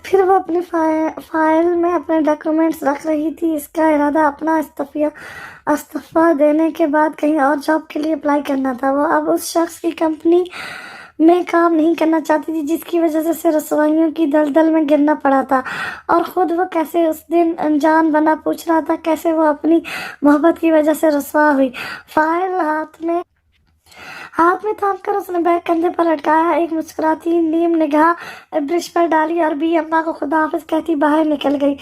پھر وہ اپنی فائل میں اپنے ڈاکیومنٹس رکھ رہی تھی۔ اس کا ارادہ اپنا استعفیٰ دینے کے بعد کہیں اور جاب کے لیے اپلائی کرنا تھا۔ وہ اب اس شخص کی کمپنی میں کام نہیں کرنا چاہتی تھی جس کی وجہ سے اسے رسوائیوں کی دلدل میں گرنا پڑا تھا، اور خود وہ کیسے اس دن انجان بنا پوچھ رہا تھا کیسے وہ اپنی محبت کی وجہ سے رسوا ہوئی۔ فائل ہاتھ میں تھام کر اس نے بیگ کندھے پر لٹکایا، ایک مسکراتی نیم نگاہ برش پر ڈالی اور بی اماں کو خدا حافظ کہتی باہر نکل گئی۔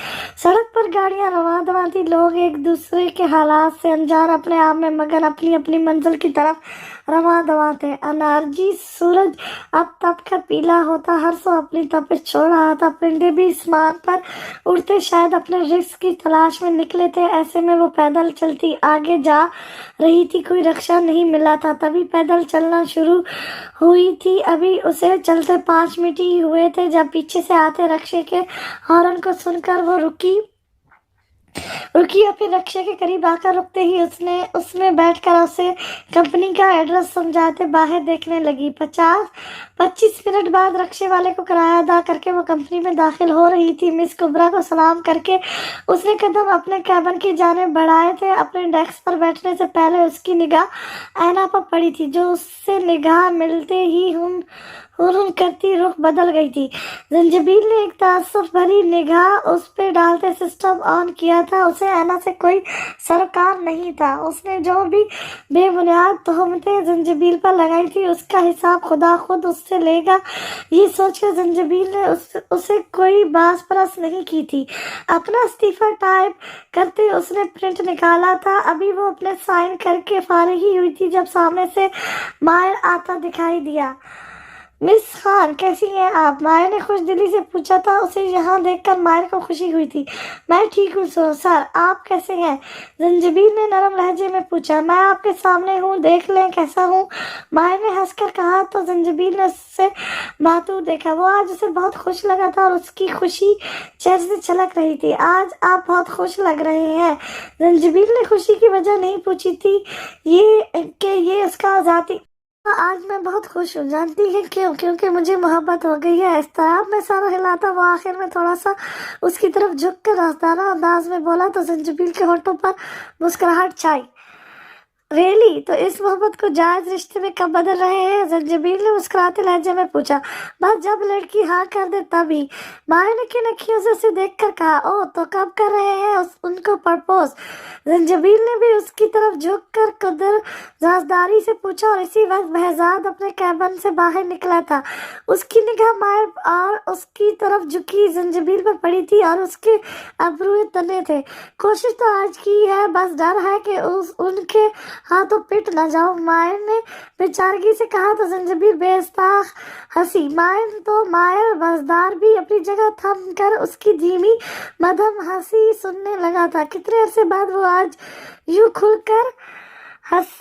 سڑک پر گاڑیاں رواں دواں تھیں، لوگ ایک دوسرے کے حالات سے انجان، اپنے آپ میں مگن، اپنی اپنی منزل کی طرف رواں دواں تھے۔ انارجی سورج اب تپ کر پیلا ہوتا ہر سو اپنی تپش چھوڑ رہا تھا۔ پرندے بھی اسمان پر اڑتے شاید اپنے رزق کی تلاش میں نکلے تھے، ایسے میں وہ پیدل چلتی آگے جا رہی تھی۔ کوئی رکشہ نہیں ملا تھا، تبھی پیدل چلنا شروع ہوئی تھی۔ ابھی اسے چلتے 5 منٹ ہی ہوئے تھے جب پیچھے سے آتے رکشے کے ہارن کو سن کر وہ رکی اور پھر رکشے کے قریب آ کر رکتے ہی اس میں بیٹھ کر اسے کمپنی کا ایڈریس سمجھاتے باہر دیکھنے لگی۔ 25 منٹ بعد رکشے والے کو کرایہ ادا کر کے وہ کمپنی میں داخل ہو رہی تھی۔ مس کبرا کو سلام کر کے اس نے قدم اپنے کیبن کی جانب بڑھائے تھے۔ اپنے ڈیسک پر بیٹھنے سے پہلے اس کی نگاہ اینا پر پڑی تھی، جو اس سے نگاہ ملتے ہی ہن کرتی رخ بدل گئی تھی۔ زنجبیل نے ایک تعصب بھری نگاہ اس پہ ڈالتے سسٹم آن کیا تھا۔ اسے اینا سے کوئی سروکار نہیں تھا۔ اس نے جو بھی بے بنیاد تہمتیں زنجبیل پر لگائی تھی اس کا حساب خدا خود اس سے لے گا، یہ سوچ کر زنجبیل نے اسے کوئی باز پرس نہیں کی تھی۔ اپنا استعفیٰ ٹائپ کرتے اس نے پرنٹ نکالا تھا، ابھی وہ اپنے سائن کر کے فارغ ہی ہوئی تھی جب سامنے سے ماہر آتا دکھائی دیا۔ مس خان کیسی ہیں آپ؟ ماہر نے خوش دلی سے پوچھا تھا۔ اسے یہاں دیکھ کر ماہر کو خوشی ہوئی تھی۔ میں ٹھیک ہوں سر، آپ کیسے ہیں؟ زنجبیل نے نرم لہجے میں پوچھا۔ میں آپ کے سامنے ہوں، دیکھ لیں کیسا ہوں، ماہر نے ہنس کر کہا تو زنجبیل نے اس سے باتور دیکھا۔ وہ آج اسے بہت خوش لگا تھا اور اس کی خوشی چہرے سے چھلک رہی تھی۔ آج آپ بہت خوش لگ رہے ہیں۔ زنجبیل نے خوشی کی وجہ نہیں پوچھی تھی کہ یہ اس کا ذاتی آج میں بہت خوش ہوں۔ جانتی ہیں کیوں؟ کیونکہ مجھے محبت ہو گئی ہے۔ اضطراب میں سر ہلاتا وہ آخر میں تھوڑا سا اس کی طرف جھک کر رازدارانہ انداز میں بولا تو زنجبیل کے ہونٹوں پر مسکراہٹ چھائی۔ ریلی؟ تو اس محبت کو جائز رشتے میں کب بدل رہے ہیں؟ زنجبیل نے مسکراتے لہجے میں پوچھا۔ بس جب لڑکی ہاں کر دے تبھی، ماہر نے کن اکھیوں سے اسے دیکھ کر کہا۔ اوہ، تو کب کر رہے ہیں ان کو پرپوز؟ زنجبیل نے بھی اس کی طرف جھک کر قدر رازداری سے پوچھا، اور اسی وقت بہزاد اپنے کیبن سے باہر نکلا تھا۔ اس کی نگاہ ماہر اور اس کی طرف جھکی زنجبیل پر پڑی تھی اور اس کے ابروئے تنے تھے۔ کوشش تو آج کی ہے، بس ڈر ہے کہ ان کے ہاتھوں پٹ نہ جاؤ، ماہر نے بیچارگی سے کہا تو زنجبیل بے استاخ ہنسی۔ ماہر بزدار بھی اپنی جگہ تھم کر اس کی دھیمی مدھم ہنسی سننے لگا تھا۔ کتنے عرصے بعد وہ آج یوں کھل کر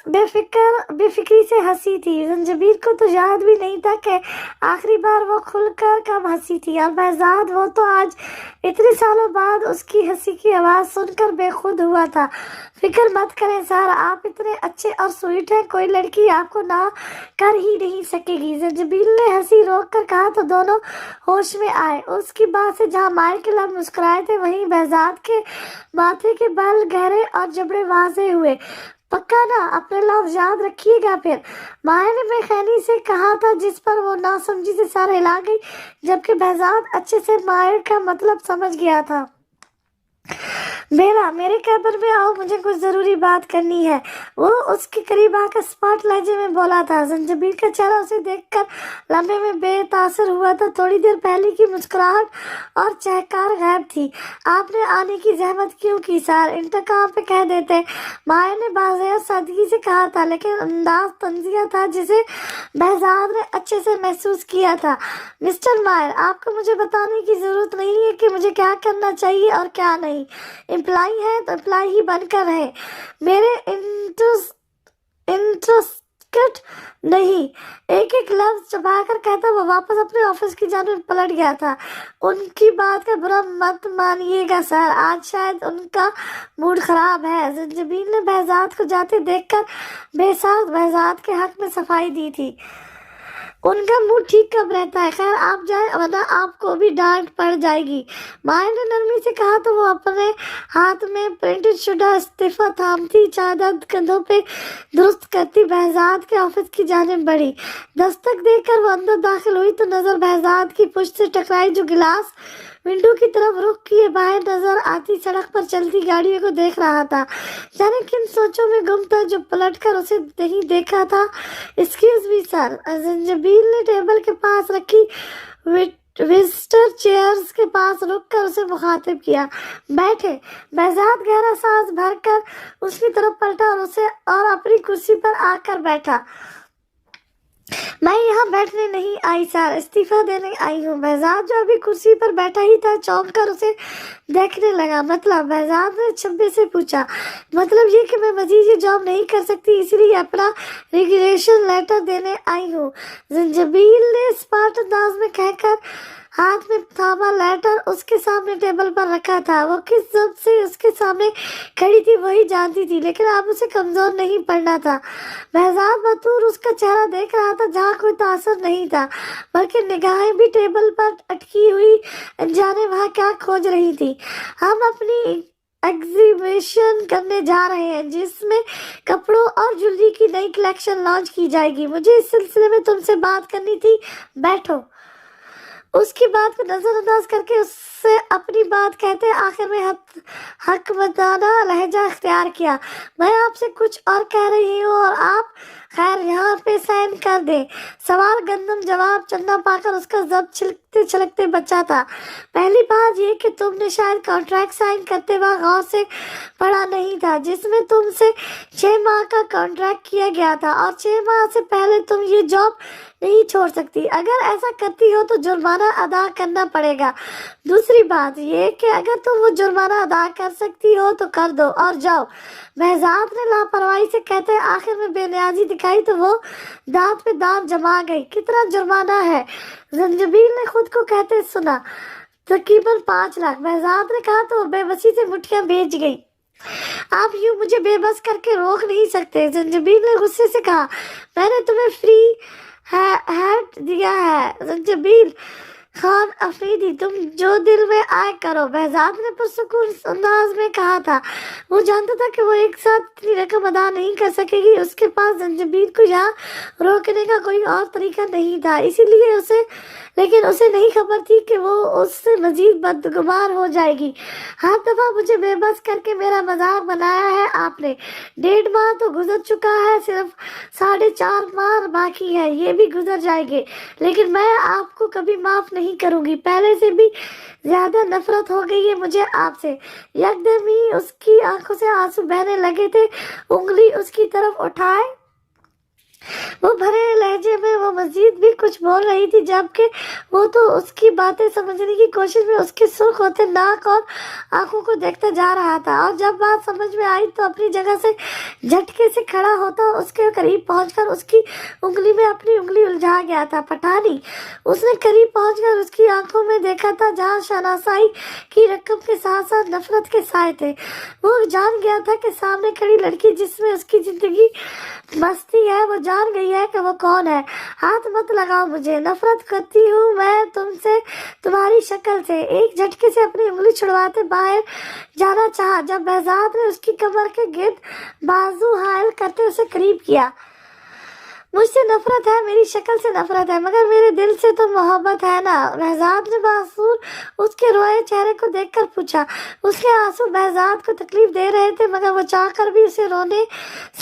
بے فکری سے ہنسی تھی۔ زنجبیل کو تو یاد بھی نہیں تھا کہ آخری بار وہ کھل کر کب ہنسی تھی، اور بہزاد وہ تو آج اتنے سالوں بعد اس کی ہنسی کی آواز سن کر بے خود ہوا تھا۔ فکر مت کریں سر، آپ اتنے اچھے اور سویٹ ہیں، کوئی لڑکی آپ کو نہ کر ہی نہیں سکے گی، زنجبیل نے ہنسی روک کر کہا تو دونوں ہوش میں آئے۔ اس کی بات سے جہاں ماہر کے لب مسکرائے تھے وہیں بہزاد کے ماتھے کے بل گہرے اور جبڑے واضح ہوئے۔ پکا نا؟ اپنے لفظ یاد رکھیے گا پھر، ماہر نے بے خینی سے کہا تھا، جس پر وہ ناسمجھی سے سر ہلا گئی، جبکہ بہزاد اچھے سے ماہر کا مطلب سمجھ گیا تھا۔ بیرا، میرے کیبن میں آؤ، مجھے کچھ ضروری بات کرنی ہے، وہ اس کے قریب آ کر اسپاٹ لہجے میں بولا تھا۔ زنجبیل کا چہرہ اسے دیکھ کر لمحے میں بے تاثر ہوا تھا۔ تھوڑی دیر پہلے کی مسکراہٹ اور چہکار غائب تھی۔ آپ نے آنے کی زحمت کیوں کی سر؟ انتقام پہ کہہ دیتے، ماہر نے باضابطہ سادگی سے کہا تھا، لیکن انداز طنزیہ تھا جسے بہزاد نے اچھے سے محسوس کیا تھا۔ مسٹر ماہر، آپ کو مجھے بتانے کی ضرورت نہیں ہے کہ مجھے کیا کرنا چاہیے اور کیا نہیں۔ امپلائی ہیں تو امپلائی ہی بن کر رہیں، میرے انٹرسٹ نہیں۔ ایک ایک لفظ چبا کر کہتا وہ واپس اپنے آفس کی جانب پلٹ گیا تھا۔ ان کی بات کا برا مت مانیے گا سر، آج شاید ان کا موڈ خراب ہے۔ زنجبیل نے بہزاد کو جاتے دیکھ کر بے ساخت بہزاد کے حق میں صفائی دی تھی۔ ان کا موڈ ٹھیک کب رہتا ہے؟ خیر آپ جائیں ورنہ آپ کو بھی ڈانٹ پڑ جائے گی، مائر نے نرمی سے کہا تو وہ اپنے ہاتھ میں پرنٹڈ شدہ استعفیٰ تھامتی چادر کندھوں پہ درست کرتی بہزاد کے آفس کی جانب بڑھی۔ دستک دے کر وہ اندر داخل ہوئی تو نظر بہزاد کی پشت سے ٹکرائی جو گلاس ونڈو کی طرف رخ کیے باہر نظر آتی سڑک پر چلتی گاڑیوں کو دیکھ رہا تھا۔ جانے کن سوچوں میں گم تھا جو پلٹ کر اسے نہیں دیکھا تھا۔ ایکسکیوز می سر، زنجبیل نے ٹیبل کے پاس رکھی وزٹر چیئرز کے پاس رک کر اسے مخاطب کیا۔ بیٹھے۔ بہزاد گہرا سانس بھر کر اس کی طرف پلٹا اور اپنی کرسی پر آ کر بیٹھا۔ میں یہاں بیٹھنے نہیں آئی سر، استعفیٰ دینے آئی ہوں۔ بہزاد جو ابھی کرسی پر بیٹھا ہی تھا چونک کر اسے دیکھنے لگا۔ مطلب؟ بہزاد نے چھبے سے پوچھا۔ مطلب یہ کہ میں مزید یہ جاب نہیں کر سکتی، اس لیے اپنا ریزگنیشن لیٹر دینے آئی ہوں، زنجبیل نے اسپاٹ انداز میں کہہ کر ہاتھ میں تھاما لیٹر اس کے سامنے ٹیبل پر رکھا تھا۔ وہ کس ضبط سے اس کے سامنے کھڑی تھی وہی جانتی تھی، لیکن اب اسے کمزور نہیں پڑنا تھا۔ بہزاد بطور اس کا چہرہ دیکھ رہا تھا جہاں کوئی تاثر نہیں تھا، بلکہ نگاہیں بھی ٹیبل پر اٹکی ہوئی جانے وہاں کیا کھوج رہی تھی۔ ہم اپنی ایگزیبیشن کرنے جا رہے ہیں جس میں کپڑوں اور جویلری کی نئی کلیکشن لانچ کی جائے گی، مجھے اس سلسلے میں تم سے بات کرنی تھی۔ بیٹھو۔ اس کی بات کو نظر انداز کر کے اس سے اپنی بات کہتے آخر میں حکمتانہ لہجہ اختیار کیا۔ میں آپ سے کچھ اور کہہ رہی ہوں اور آپ خیر یہاں پہ سائن کر دیں۔ سوال گندم جواب چندہ پا کر اس کا ضبط چھلکتے چھلکتے بچا تھا۔ پہلی بات یہ کہ تم نے شاید کانٹریکٹ سائن کرتے وقت غور سے پڑھا نہیں تھا جس میں تم سے 6 ماہ کا کانٹریکٹ کیا گیا تھا، اور 6 ماہ سے پہلے تم یہ جاب نہیں چھوڑ سکتی۔ اگر ایسا کرتی ہو تو جرمانہ ادا کرنا پڑے گا۔ دوسری بات یہ کہ اگر تم وہ جرمانہ ادا کر سکتی ہو تو کر دو اور جاؤ۔ بہزاد نے لاپرواہی سے کہتے آخر میں بے نیازی دکھائی تو وہ دانت پہ دانت جما گئی۔ کتنا جرمانہ ہے؟ زنجبیل نے خود کو کہتے سنا۔ تقریباً 5 لاکھ، بہزاد نے کہا تو وہ بے بسی سے مٹھیاں بھیج گئی۔ آپ یوں مجھے بے بس کر کے روک نہیں سکتے، زنجبیل نے غصے سے کہا۔ میں نے تمہیں فری ہینڈ دیا ہے زنجبیل خان افریدی، تم جو دل میں آئے کرو، بہزاد نے پرسکون انداز میں کہا تھا۔ وہ جانتا تھا کہ وہ ایک ساتھ اتنی رقم ادا نہیں کر سکے گی، اس کے پاس زنجبیل کو یہاں روکنے کا کوئی اور طریقہ نہیں تھا، اسی لیے لیکن اسے نہیں خبر تھی کہ وہ اس سے مزید بدگمار ہو جائے گی۔ ہر دفعہ مجھے بے بس کر کے میرا مذاق بنایا ہے آپ نے۔ 1.5 ماہ تو گزر چکا ہے، صرف 4.5 ماہ باقی ہے، یہ بھی گزر جائے گے، لیکن میں آپ کو کبھی معاف نہیں کروں گی۔ پہلے سے بھی زیادہ نفرت ہو گئی ہے مجھے آپ سے۔ یکدم ہی اس کی آنکھوں سے آنسو بہنے لگے تھے، انگلی اس کی طرف اٹھائے وہ بھرے لہجے میں وہ مزید بھی کچھ بول رہی تھی، جبکہ وہ تو اس کی باتیں سمجھنے کی کوشش میں اس کے سرخ ہوتے ناک اور آنکھوں کو دیکھتا جا رہا تھا، اور جب بات سمجھ میں آئی تو اپنی جگہ سے جھٹکے سے کھڑا ہوتا اس کے قریب پہنچ کر اس کی انگلی میں اپنی انگلی الجھا گیا تھا۔ پٹھانی، اس نے قریب پہنچ کر اس کی آنکھوں میں دیکھا تھا جہاں شناسائی کی رقم کے ساتھ ساتھ نفرت کے سائے تھے۔ وہ جان گیا تھا کہ سامنے کھڑی لڑکی جس میں اس کی زندگی بستی ہے، وہ جان گئی ہے کہ وہ کون ہے۔ ہاتھ مت لگاؤ مجھے، نفرت کرتی ہوں میں تم سے، تمہاری شکل سے۔ ایک جھٹکے سے اپنی انگلی چھڑواتے باہر جانا چاہا جب بہزاد نے اس کی کمر کے گرد بازو حائل کرتے اسے قریب کیا۔ مجھ سے نفرت ہے، میری شکل سے نفرت ہے، مگر میرے دل سے تو محبت ہے نا؟ بہزاد نے باسور اس کے روئے چہرے کو دیکھ کر پوچھا۔ اس کے آنسو بہزاد کو تکلیف دے رہے تھے، مگر وہ چاہ کر بھی اسے رونے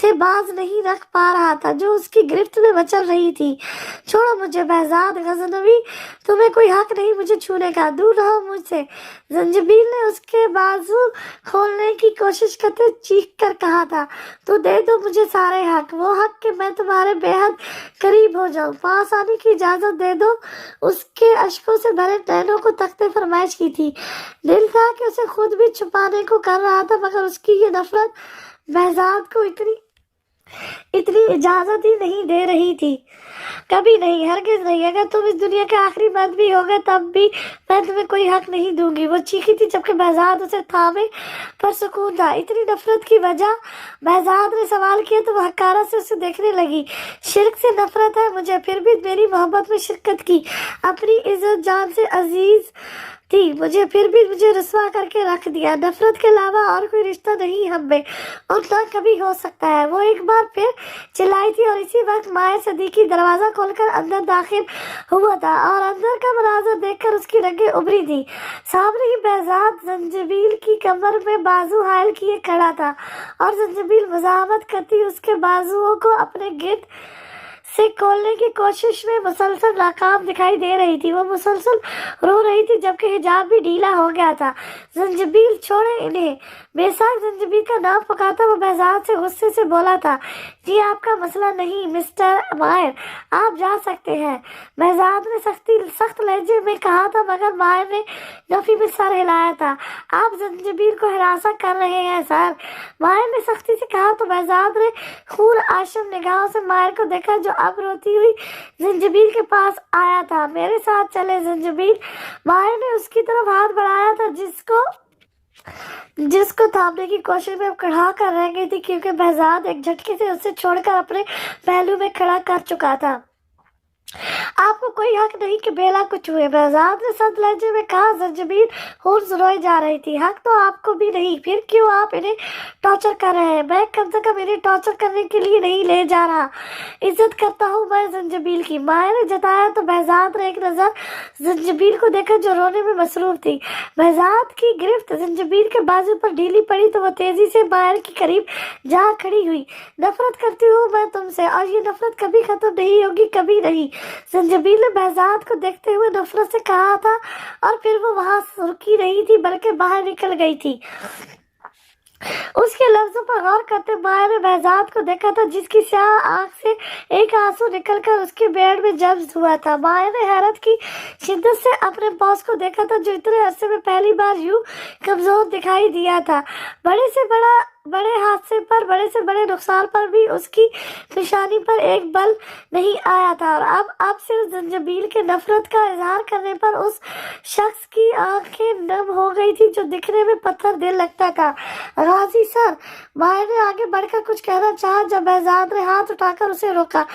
سے باز نہیں رکھ پا رہا تھا جو اس کی گرفت میں مچل رہی تھی۔ چھوڑو مجھے بہزاد غزنوی، تمہیں کوئی حق نہیں مجھے چھونے کا، دور رہو مجھ سے۔ زنجبیل نے اس کے بازو کھولنے کی کوشش کرتے چیخ کر کہا تھا، تو دے دو مجھے سارے حق، وہ حق کہ میں تمہارے بے حد قریب ہو جاؤں، پاس آنے کی اجازت دے دو۔ اس کے اشکوں سے بھرے نینوں کو تختے فرمائش کی تھی۔ دل تھا کہ اسے خود بھی چھپانے کو کر رہا تھا، مگر اس کی یہ نفرت بہزاد کو اتنی इतनी इजाजत ही नहीं दे रही थी। कभी नहीं, हरगिज नहीं। अगर तुम इस दुनिया के आखिरी मर्द भी हो गए तब भी मैं तुम्हें कोई हक नहीं दूंगी। वो चीखी थी जबकि बहजाद उसे थामे पर सुकून था। इतनी नफरत की वजह? बहजाद ने सवाल किया तो वह हकारा से उसे देखने लगी। शिरक से नफरत है मुझे, फिर भी मेरी मोहब्बत में शिरकत की। अपनी इज्जत जान से अजीज थी मुझे, फिर भी मुझे रुसवा करके रख दिया। नफरत के अलावा और कोई रिश्ता नहीं हम में, और ना कभी हो सकता है। वो एक बार फिर चिल्लाई थी और इसी वक्त मायर सदीकी दरवाजा खोलकर अंदर दाखिल हुआ था और अंदर का मनाजर देखकर उसकी रंगें उभरी थी। सामने ही बहजाद जंजबील की कमर में बाजू हायल किए खड़ा था और जंजबील मजामत करती उसके बाजुओं को अपने गिर्द से खोलने की कोशिश में मुसलसल नाकाम दिखाई दे रही थी। वो मुसलसल रो रही थी जबकि हिजाब भी ढीला हो गया था। जंजबील छोड़े इन्हें। बेसाख जंजबील का नाम पुकारता वो बहजाद से गुस्से से बोला था, जी आपका मसला नहीं मिस्टर मायर, आप जा सकते हैं। बहजाद ने सख्त लहजे में कहा था, मगर मायर ने नफी में सर हिलाया था। आप जंजबील को हिरासा कर रहे हैं सर, मायर ने सख्ती से कहा तो बहजाद ने खून आशम निगाहों से मायर को देखा जो अब रोती हुई जंजबील के पास आया था। मेरे साथ चले जंजबील। मायर ने उसकी तरफ हाथ बढ़ाया था जिसको थामने की कोशिश में खड़ा कर रह गई थी, क्योंकि बहजाद एक झटके से उसे छोड़कर अपने पहलू में खड़ा कर चुका था। आपको कोई हक नहीं कि बेला कुछ हुए, बहजाद ने सख्त लहजे में कहा। जंजबील खून रोई जा रही थी। हक तो आपको भी नहीं, फिर क्यों आप इन्हें टॉर्चर कर रहे हैं? मैं कम से कम इन्हें टॉर्चर करने के लिए नहीं ले जा रहा। इज्जत करता हूँ मैं जंजबील की, माया ने जताया तो बहजाद ने एक नजर जंजबील को देखा जो रोने में मसरूफ थी। बहजाद की गिरफ्त जंजबील के बाजू पर ढीली पड़ी तो वो तेजी से मायर के करीब जा खड़ी हुई। नफरत करती हूँ मैं तुमसे और ये नफरत कभी खत्म नहीं होगी, कभी नहीं। जंजबील ने बहजाद को देखते हुए नफरत से कहा था और फिर वो वहां रुकी नहीं थी बल्कि बाहर निकल गई थी। उसके लफ्जों पर गौर करते माया ने बहजाद को देखा था जिसकी स्याह आंख से एक आंसू निकलकर उसके बेड में जब्त हुआ था। माया ने हैरत की शिद्दत से अपने बॉस को देखा था जो इतने अरसे में पहली बार यूं कमजोर दिखाई दिया था। बड़े हादसे पर, बड़े से बड़े नुकसान पर भी उसकी निशानी पर एक बल नहीं आया था और अब सिर्फ जंजबील के नफरत का इजहार करने पर उस शख्स की आंखें नम हो गई थी जो दिखने में पत्थर दिल लगता था। गाजी सर, मायर ने आगे बढ़कर कुछ कहना चाहा जब बहजाद ने हाथ उठाकर उसे रोका।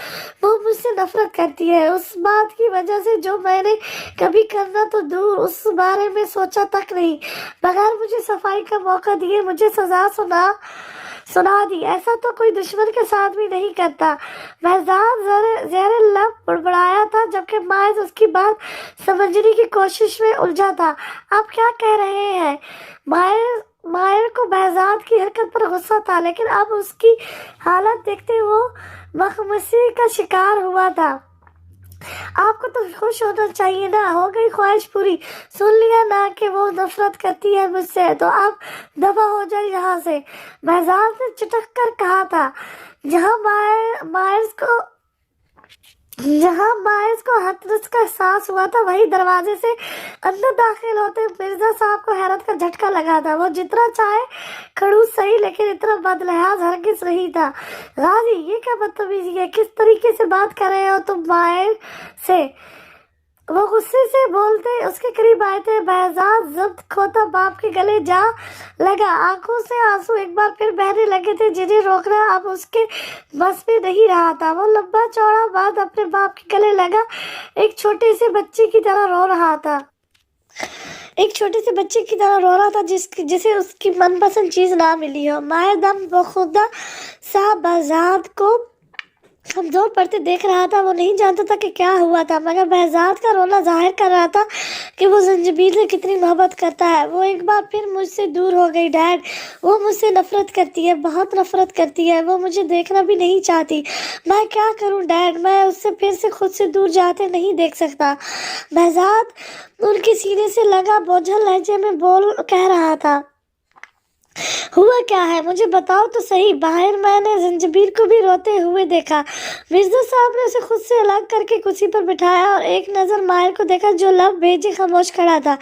वो मुझसे नफरत करती है उस बात की वजह से जो मैंने कभी करना तो दूर उस बारे में सोचा तक नहीं। बगैर मुझे सफाई का मौका दिए मुझे सजा सुना दी। ऐसा तो कोई दुश्मन के साथ भी नहीं करता। बहजाद ज़हर लब बुड़बुड़ाया था जबकि मायर उसकी बात समझने की कोशिश में उलझा था। आप क्या कह रहे हैं? मायर को बहजाद की हरकत पर गुस्सा था, लेकिन अब उसकी हालत देखते वो मखमसी का शिकार हुआ था। आपको तो खुश होना चाहिए ना, हो गई ख्वाहिश पूरी। सुन लिया ना कि वो नफरत करती है मुझसे, तो आप दफा हो जाए यहाँ से। बहजाद ने चटक कर कहा था। जहाँ मायर्स को हतरस का एहसास हुआ था वही दरवाजे से अंदर दाखिल होते मिर्जा साहब को हैरत का झटका लगा था। वो जितना चाहे खड़ूस सही, लेकिन इतना बदलिहाज हरगिज नहीं था। गाजी, ये क्या बदतमीजी है? किस तरीके से बात कर रहे हो तुम मायर से? वो गुस्से से बोलते उसके करीब आए थे। बहजाद जब्त खोता बाप के गले जा लगा। आंखों से आंसू एक बार फिर बहने लगे थे जिन्हें रोकना अब उसके बस में नहीं रहा था। वो लंबा चौड़ा बात अपने बाप के गले लगा, एक छोटे से बच्चे की तरह रो रहा था। जिसे उसकी मनपसंद चीज ना मिली हो। मायर दम बखुदा सा बहजाद को कमजोर पड़ते देख रहा था। वो नहीं जानता था कि क्या हुआ था, मगर बहजाद का रोना जाहिर कर रहा था कि वो जंजबील से कितनी मोहब्बत करता है। वो एक बार फिर मुझसे दूर हो गई डैड, वो मुझसे नफरत करती है, बहुत नफरत करती है। वो मुझे देखना भी नहीं चाहती। मैं क्या करूं डैड? मैं उससे फिर से खुद से दूर जाते नहीं देख सकता। बहजाद उनके सीने से लगा बोझल लहजे में कह रहा था। ہوا کیا ہے مجھے بتاؤ تو صحیح۔ باہر میں نے زنجبیل کو بھی روتے ہوئے دیکھا۔ مرزا صاحب نے اسے خود سے الگ کر کے کرسی پر بٹھایا اور ایک نظر ماہر کو دیکھا جو لب بھیجے خاموش کھڑا تھا۔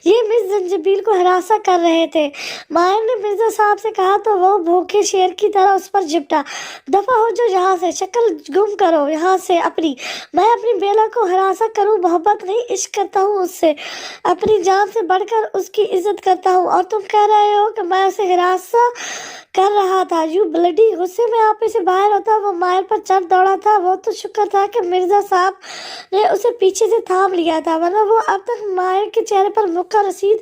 یہ مس زنجبیل کو ہراساں کر رہے تھے۔ ماہر نے مرزا صاحب سے کہا تو وہ بھوکے شیر کی طرح اس پر جھپٹا۔ دفع ہو جو یہاں سے، شکل گم کرو یہاں سے اپنی۔ میں اپنی بیلا کو ہراساں کروں؟ محبت نہیں، عشق کرتا ہوں اس سے، اپنی جان سے بڑھ کر اس کی عزت کرتا ہوں، اور تم کہہ رہے ہو کہ میں اسے ہراساں کر رہا تھا؟ یوں بلڈی غصے میں آپ سے باہر ہوتا وہ ماہر پر چڑھ دوڑا تھا۔ وہ تو شکر تھا کہ مرزا صاحب نے اسے پیچھے سے تھام لیا تھا، ورنہ وہ اب تک ماہر کے چہرے پر مکہ رسید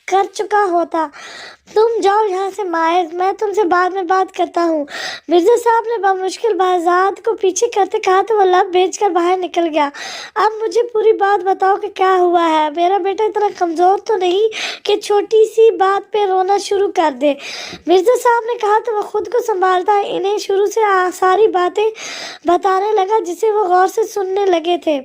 کر چکا ہوتا۔ تم جاؤ یہاں سے ماہر، میں تم سے بعد میں بات کرتا ہوں۔ مرزا صاحب نے بمشکل بہزاد کو پیچھے کرتے کہا تو وہ لب بھیج کر باہر نکل گیا۔ اب مجھے پوری بات بتاؤ کہ کیا ہوا ہے۔ میرا بیٹا اتنا کمزور تو نہیں کہ چھوٹی سی بات پہ رونا شروع کر دے؟ مرزا صاحب نے کہا تو وہ خود کو سنبھالتا انہیں شروع سے ساری باتیں بتانے لگا جسے وہ غور سے سننے لگے تھے۔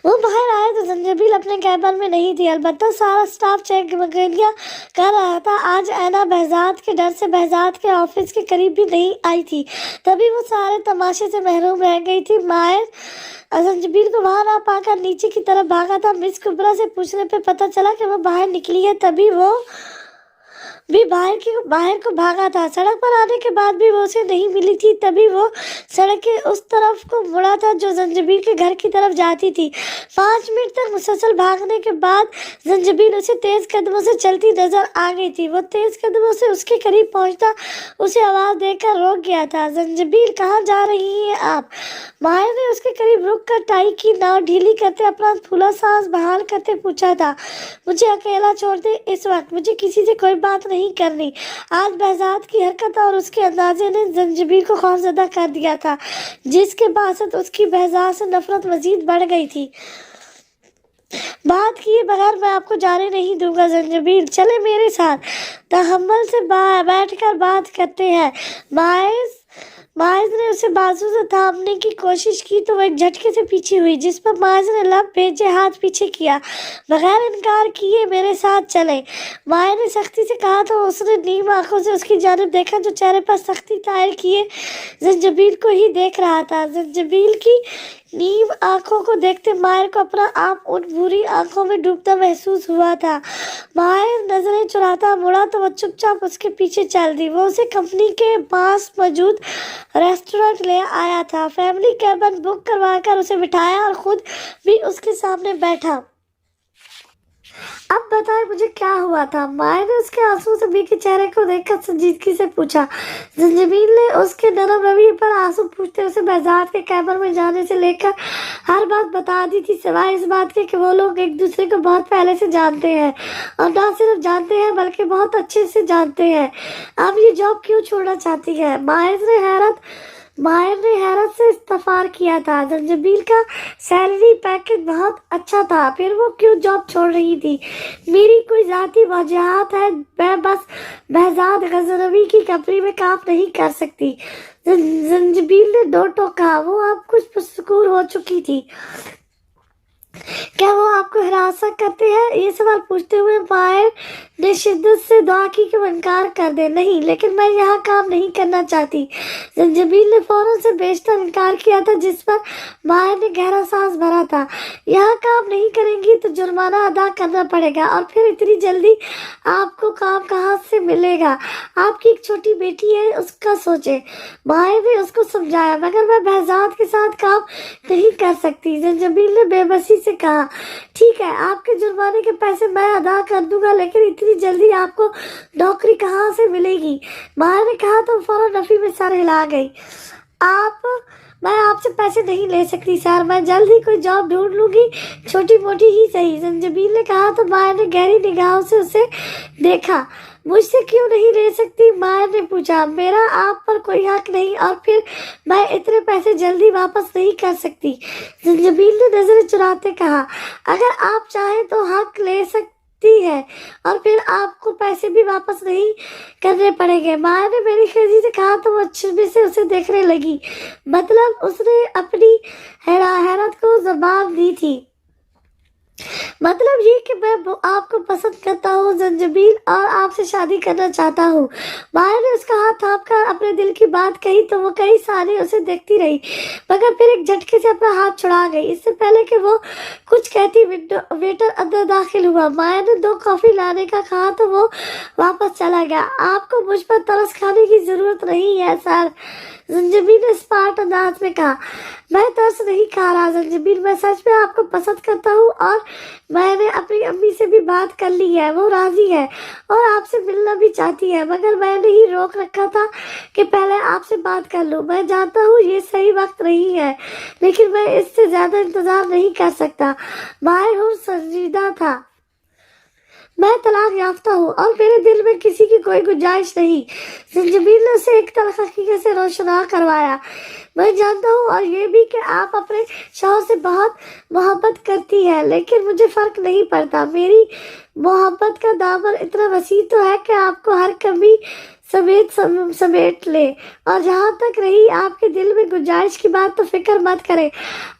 وہ باہر آئے تو زنجبیل اپنے کیبن میں نہیں تھی، البتہ سارا سٹاف چیک مگلیاں کر رہا تھا۔ آج اینا بہزاد کے ڈر سے بہزاد کے آفس کے قریب بھی نہیں آئی تھی، تبھی وہ سارے تماشے سے محروم رہ گئی تھی۔ ماہر زنجبیل کو وہاں نہ پا کر نیچے کی طرف بھاگا تھا۔ مس کبرا سے پوچھنے پہ پتہ چلا کہ وہ باہر نکلی ہے، تبھی وہ بھی باہر کو بھاگا تھا۔ سڑک پر آنے کے بعد بھی وہ اسے نہیں ملی تھی، تبھی وہ سڑک کے اس طرف کو مڑا تھا جو زنجبیل کے گھر کی طرف جاتی تھی۔ 5 منٹ تک مسلسل بھاگنے کے بعد زنجبیل اسے تیز قدموں سے چلتی نظر آ گئی تھی۔ وہ تیز قدموں سے اس کے قریب پہنچتا اسے آواز دے کر روک گیا تھا۔ زنجبیل کہاں جا رہی ہیں آپ؟ ماہر نے اس کے قریب رک کر ٹائی کی ناؤ ڈھیلی کرتے اپنا پھولا سانس بحال کرتے پوچھا تھا۔ مجھے اکیلا چھوڑ دے اس وقت، مجھے کسی سے کوئی بات نہیں کرنی۔ آج بہزاد کی حرکت اور اس کے اندازے نے زنجبیل کو خوفزدہ کر دیا تھا، جس کے باعث اس کی بہزاد سے نفرت مزید بڑھ گئی تھی۔ بات کیے بغیر میں آپ کو جانے نہیں دوں گا زنجبیل، چلے میرے ساتھ، تحمل سے بیٹھ کر بات کرتے ہیں۔ ماعز نے اسے بازو سے تھامنے کی کوشش کی تو وہ ایک جھٹکے سے پیچھے ہوئی، جس پر ماعز نے لب بھیجے ہاتھ پیچھے کیا۔ بغیر انکار کیے میرے ساتھ چلیں، ماعز نے سختی سے کہا تو اس نے نیم آنکھوں سے اس کی جانب دیکھا جو چہرے پر سختی طائر کیے زنجبیل کو ہی دیکھ رہا تھا۔ زنجبیل کی نیم آنکھوں کو دیکھتے ماہر کو اپنا آپ ان بری آنکھوں میں ڈوبتا محسوس ہوا تھا۔ ماہر نظریں چراتا مڑا تو وہ چپ چاپ اس کے پیچھے چل دی۔ وہ اسے کمپنی کے پاس موجود ریسٹورنٹ لے آیا تھا، فیملی کیبن بک کروا کر اسے بٹھایا اور خود بھی اس کے سامنے بیٹھا۔ اب بتائیں مجھے کیا ہوا تھا؟ ماہر نے اس کے آنسو سے بھیگے چہرے کو دیکھ کر سنجیدگی سے پوچھا۔ زنجبیل نے اس کے نرم رویے پر آنسو پوچھتے اسے بہزاد کے کیبن میں جانے سے لے کر ہر بات بتا دی تھی، سوائے اس بات کے کہ وہ لوگ ایک دوسرے کو بہت پہلے سے جانتے ہیں، اور نہ صرف جانتے ہیں بلکہ بہت اچھے سے جانتے ہیں۔ اب یہ جاب کیوں چھوڑنا چاہتی ہے؟ ماہر نے حیرت سے استفسار کیا تھا۔ زنجبیل کا سیلری پیکج بہت اچھا تھا، پھر وہ کیوں جاب چھوڑ رہی تھی؟ میری کوئی ذاتی وجوہات ہے، میں بس بہزاد غزنوی کی کمپنی میں کام نہیں کر سکتی۔ زنجبیل نے دو ٹوکا۔ وہ اب کچھ پرسکون ہو چکی تھی۔ کیا وہ آپ کو ہراساں کرتے ہیں؟ یہ سوال پوچھتے ہوئے ماہر نے شدت سے دعا کی کہ وہ انکار کر دے۔ نہیں، لیکن میں یہاں کام نہیں کرنا چاہتی۔ زنجبیل نے فوراً سے بیشتر انکار کیا تھا، جس پر ماہر نے گہرا سانس بھرا تھا۔ یہاں کام نہیں کریں گی تو جرمانہ ادا کرنا پڑے گا، اور پھر اتنی جلدی آپ کو کام کہاں سے ملے گا؟ آپ کی ایک چھوٹی بیٹی ہے، اس کا سوچیں۔ ماہر نے اس کو سمجھایا، مگر میں بہزاد کے ساتھ کام نہیں کر سکتی۔ زنجبیل نے بے بسی سے کہا، ٹھیک ہے، آپ کے جرمانے کے پیسے میں ادا کر دوں گا، لیکن اتنی جلدی آپ کو نوکری کہاں سے ملے گی؟ ماہر نے کہا تو فوراً نفی میں سر ہلا گئی۔ میں آپ سے پیسے نہیں لے سکتی سر، میں جلد ہی کوئی جاب ڈھونڈ لوں گی، چھوٹی موٹی ہی صحیح، زنجبیل نے کہا تو ماہر نے گہری نگاہوں سے اسے دیکھا۔ مجھ سے کیوں نہیں لے سکتی؟ ماہر نے پوچھا۔ میرا آپ پر کوئی حق نہیں، اور پھر میں اتنے پیسے جلدی واپس نہیں کر سکتی، زنجبیل نے نظریں چراتے کہا۔ اگر آپ چاہیں تو حق لے سکتی ہے، اور پھر آپ کو پیسے بھی واپس نہیں کرنے پڑیں گے، ماہر نے میری خیزی سے کہا تو وہ چشمے سے اسے دیکھنے لگی، مطلب اس نے اپنی حیرت کو زبان دی تھی۔ मतलब ये कि मैं आपको पसंद करता हूँ जंजबील और आपसे शादी करना चाहता हूँ। माया ने उसका हाथ थाम कर अपने दिल की बात कही तो वो कई सारी उसे देखती रही, मगर फिर एक झटके से अपना हाथ छुड़ा गई। इससे पहले कि वो कुछ कहती वेटर अंदर दाखिल हुआ। माया ने 2 कॉफी लाने का कहा तो वो वापस चला गया। आपको मुझ पर तरस खाने की जरूरत नहीं है सर, जंजबील ने स्मार्ट अंदाज में कहा। मैं तरस नहीं खा रहा जंजबील, मैं सच में आपको पसंद करता हूँ और मैंने अपनी अम्मी से भी बात कर ली है, वो राजी है और आपसे मिलना भी चाहती है, मगर मैंने ही रोक रखा था कि पहले आपसे बात कर लूं। मैं जानता हूँ ये सही वक्त नहीं है, लेकिन मैं इससे ज्यादा इंतजार नहीं कर सकता। माहिर संजीदा था। मैं तलाक याफ्ता हूँ और मेरे दिल में किसी की कोई गुंजाइश नहीं। जंजीबील ने उसे एक तलख हकीकत से रोशनार करवाया। मैं जानता हूँ और ये भी कि आप अपने शौहर से बहुत मोहब्बत करती है, लेकिन मुझे फर्क नहीं पड़ता। मेरी मोहब्बत का दामन इतना वसी तो है कि आपको हर कभी समेट ले। और जहाँ तक रही आपके दिल में गुंजाइश की बात, तो फिक्र मत करें,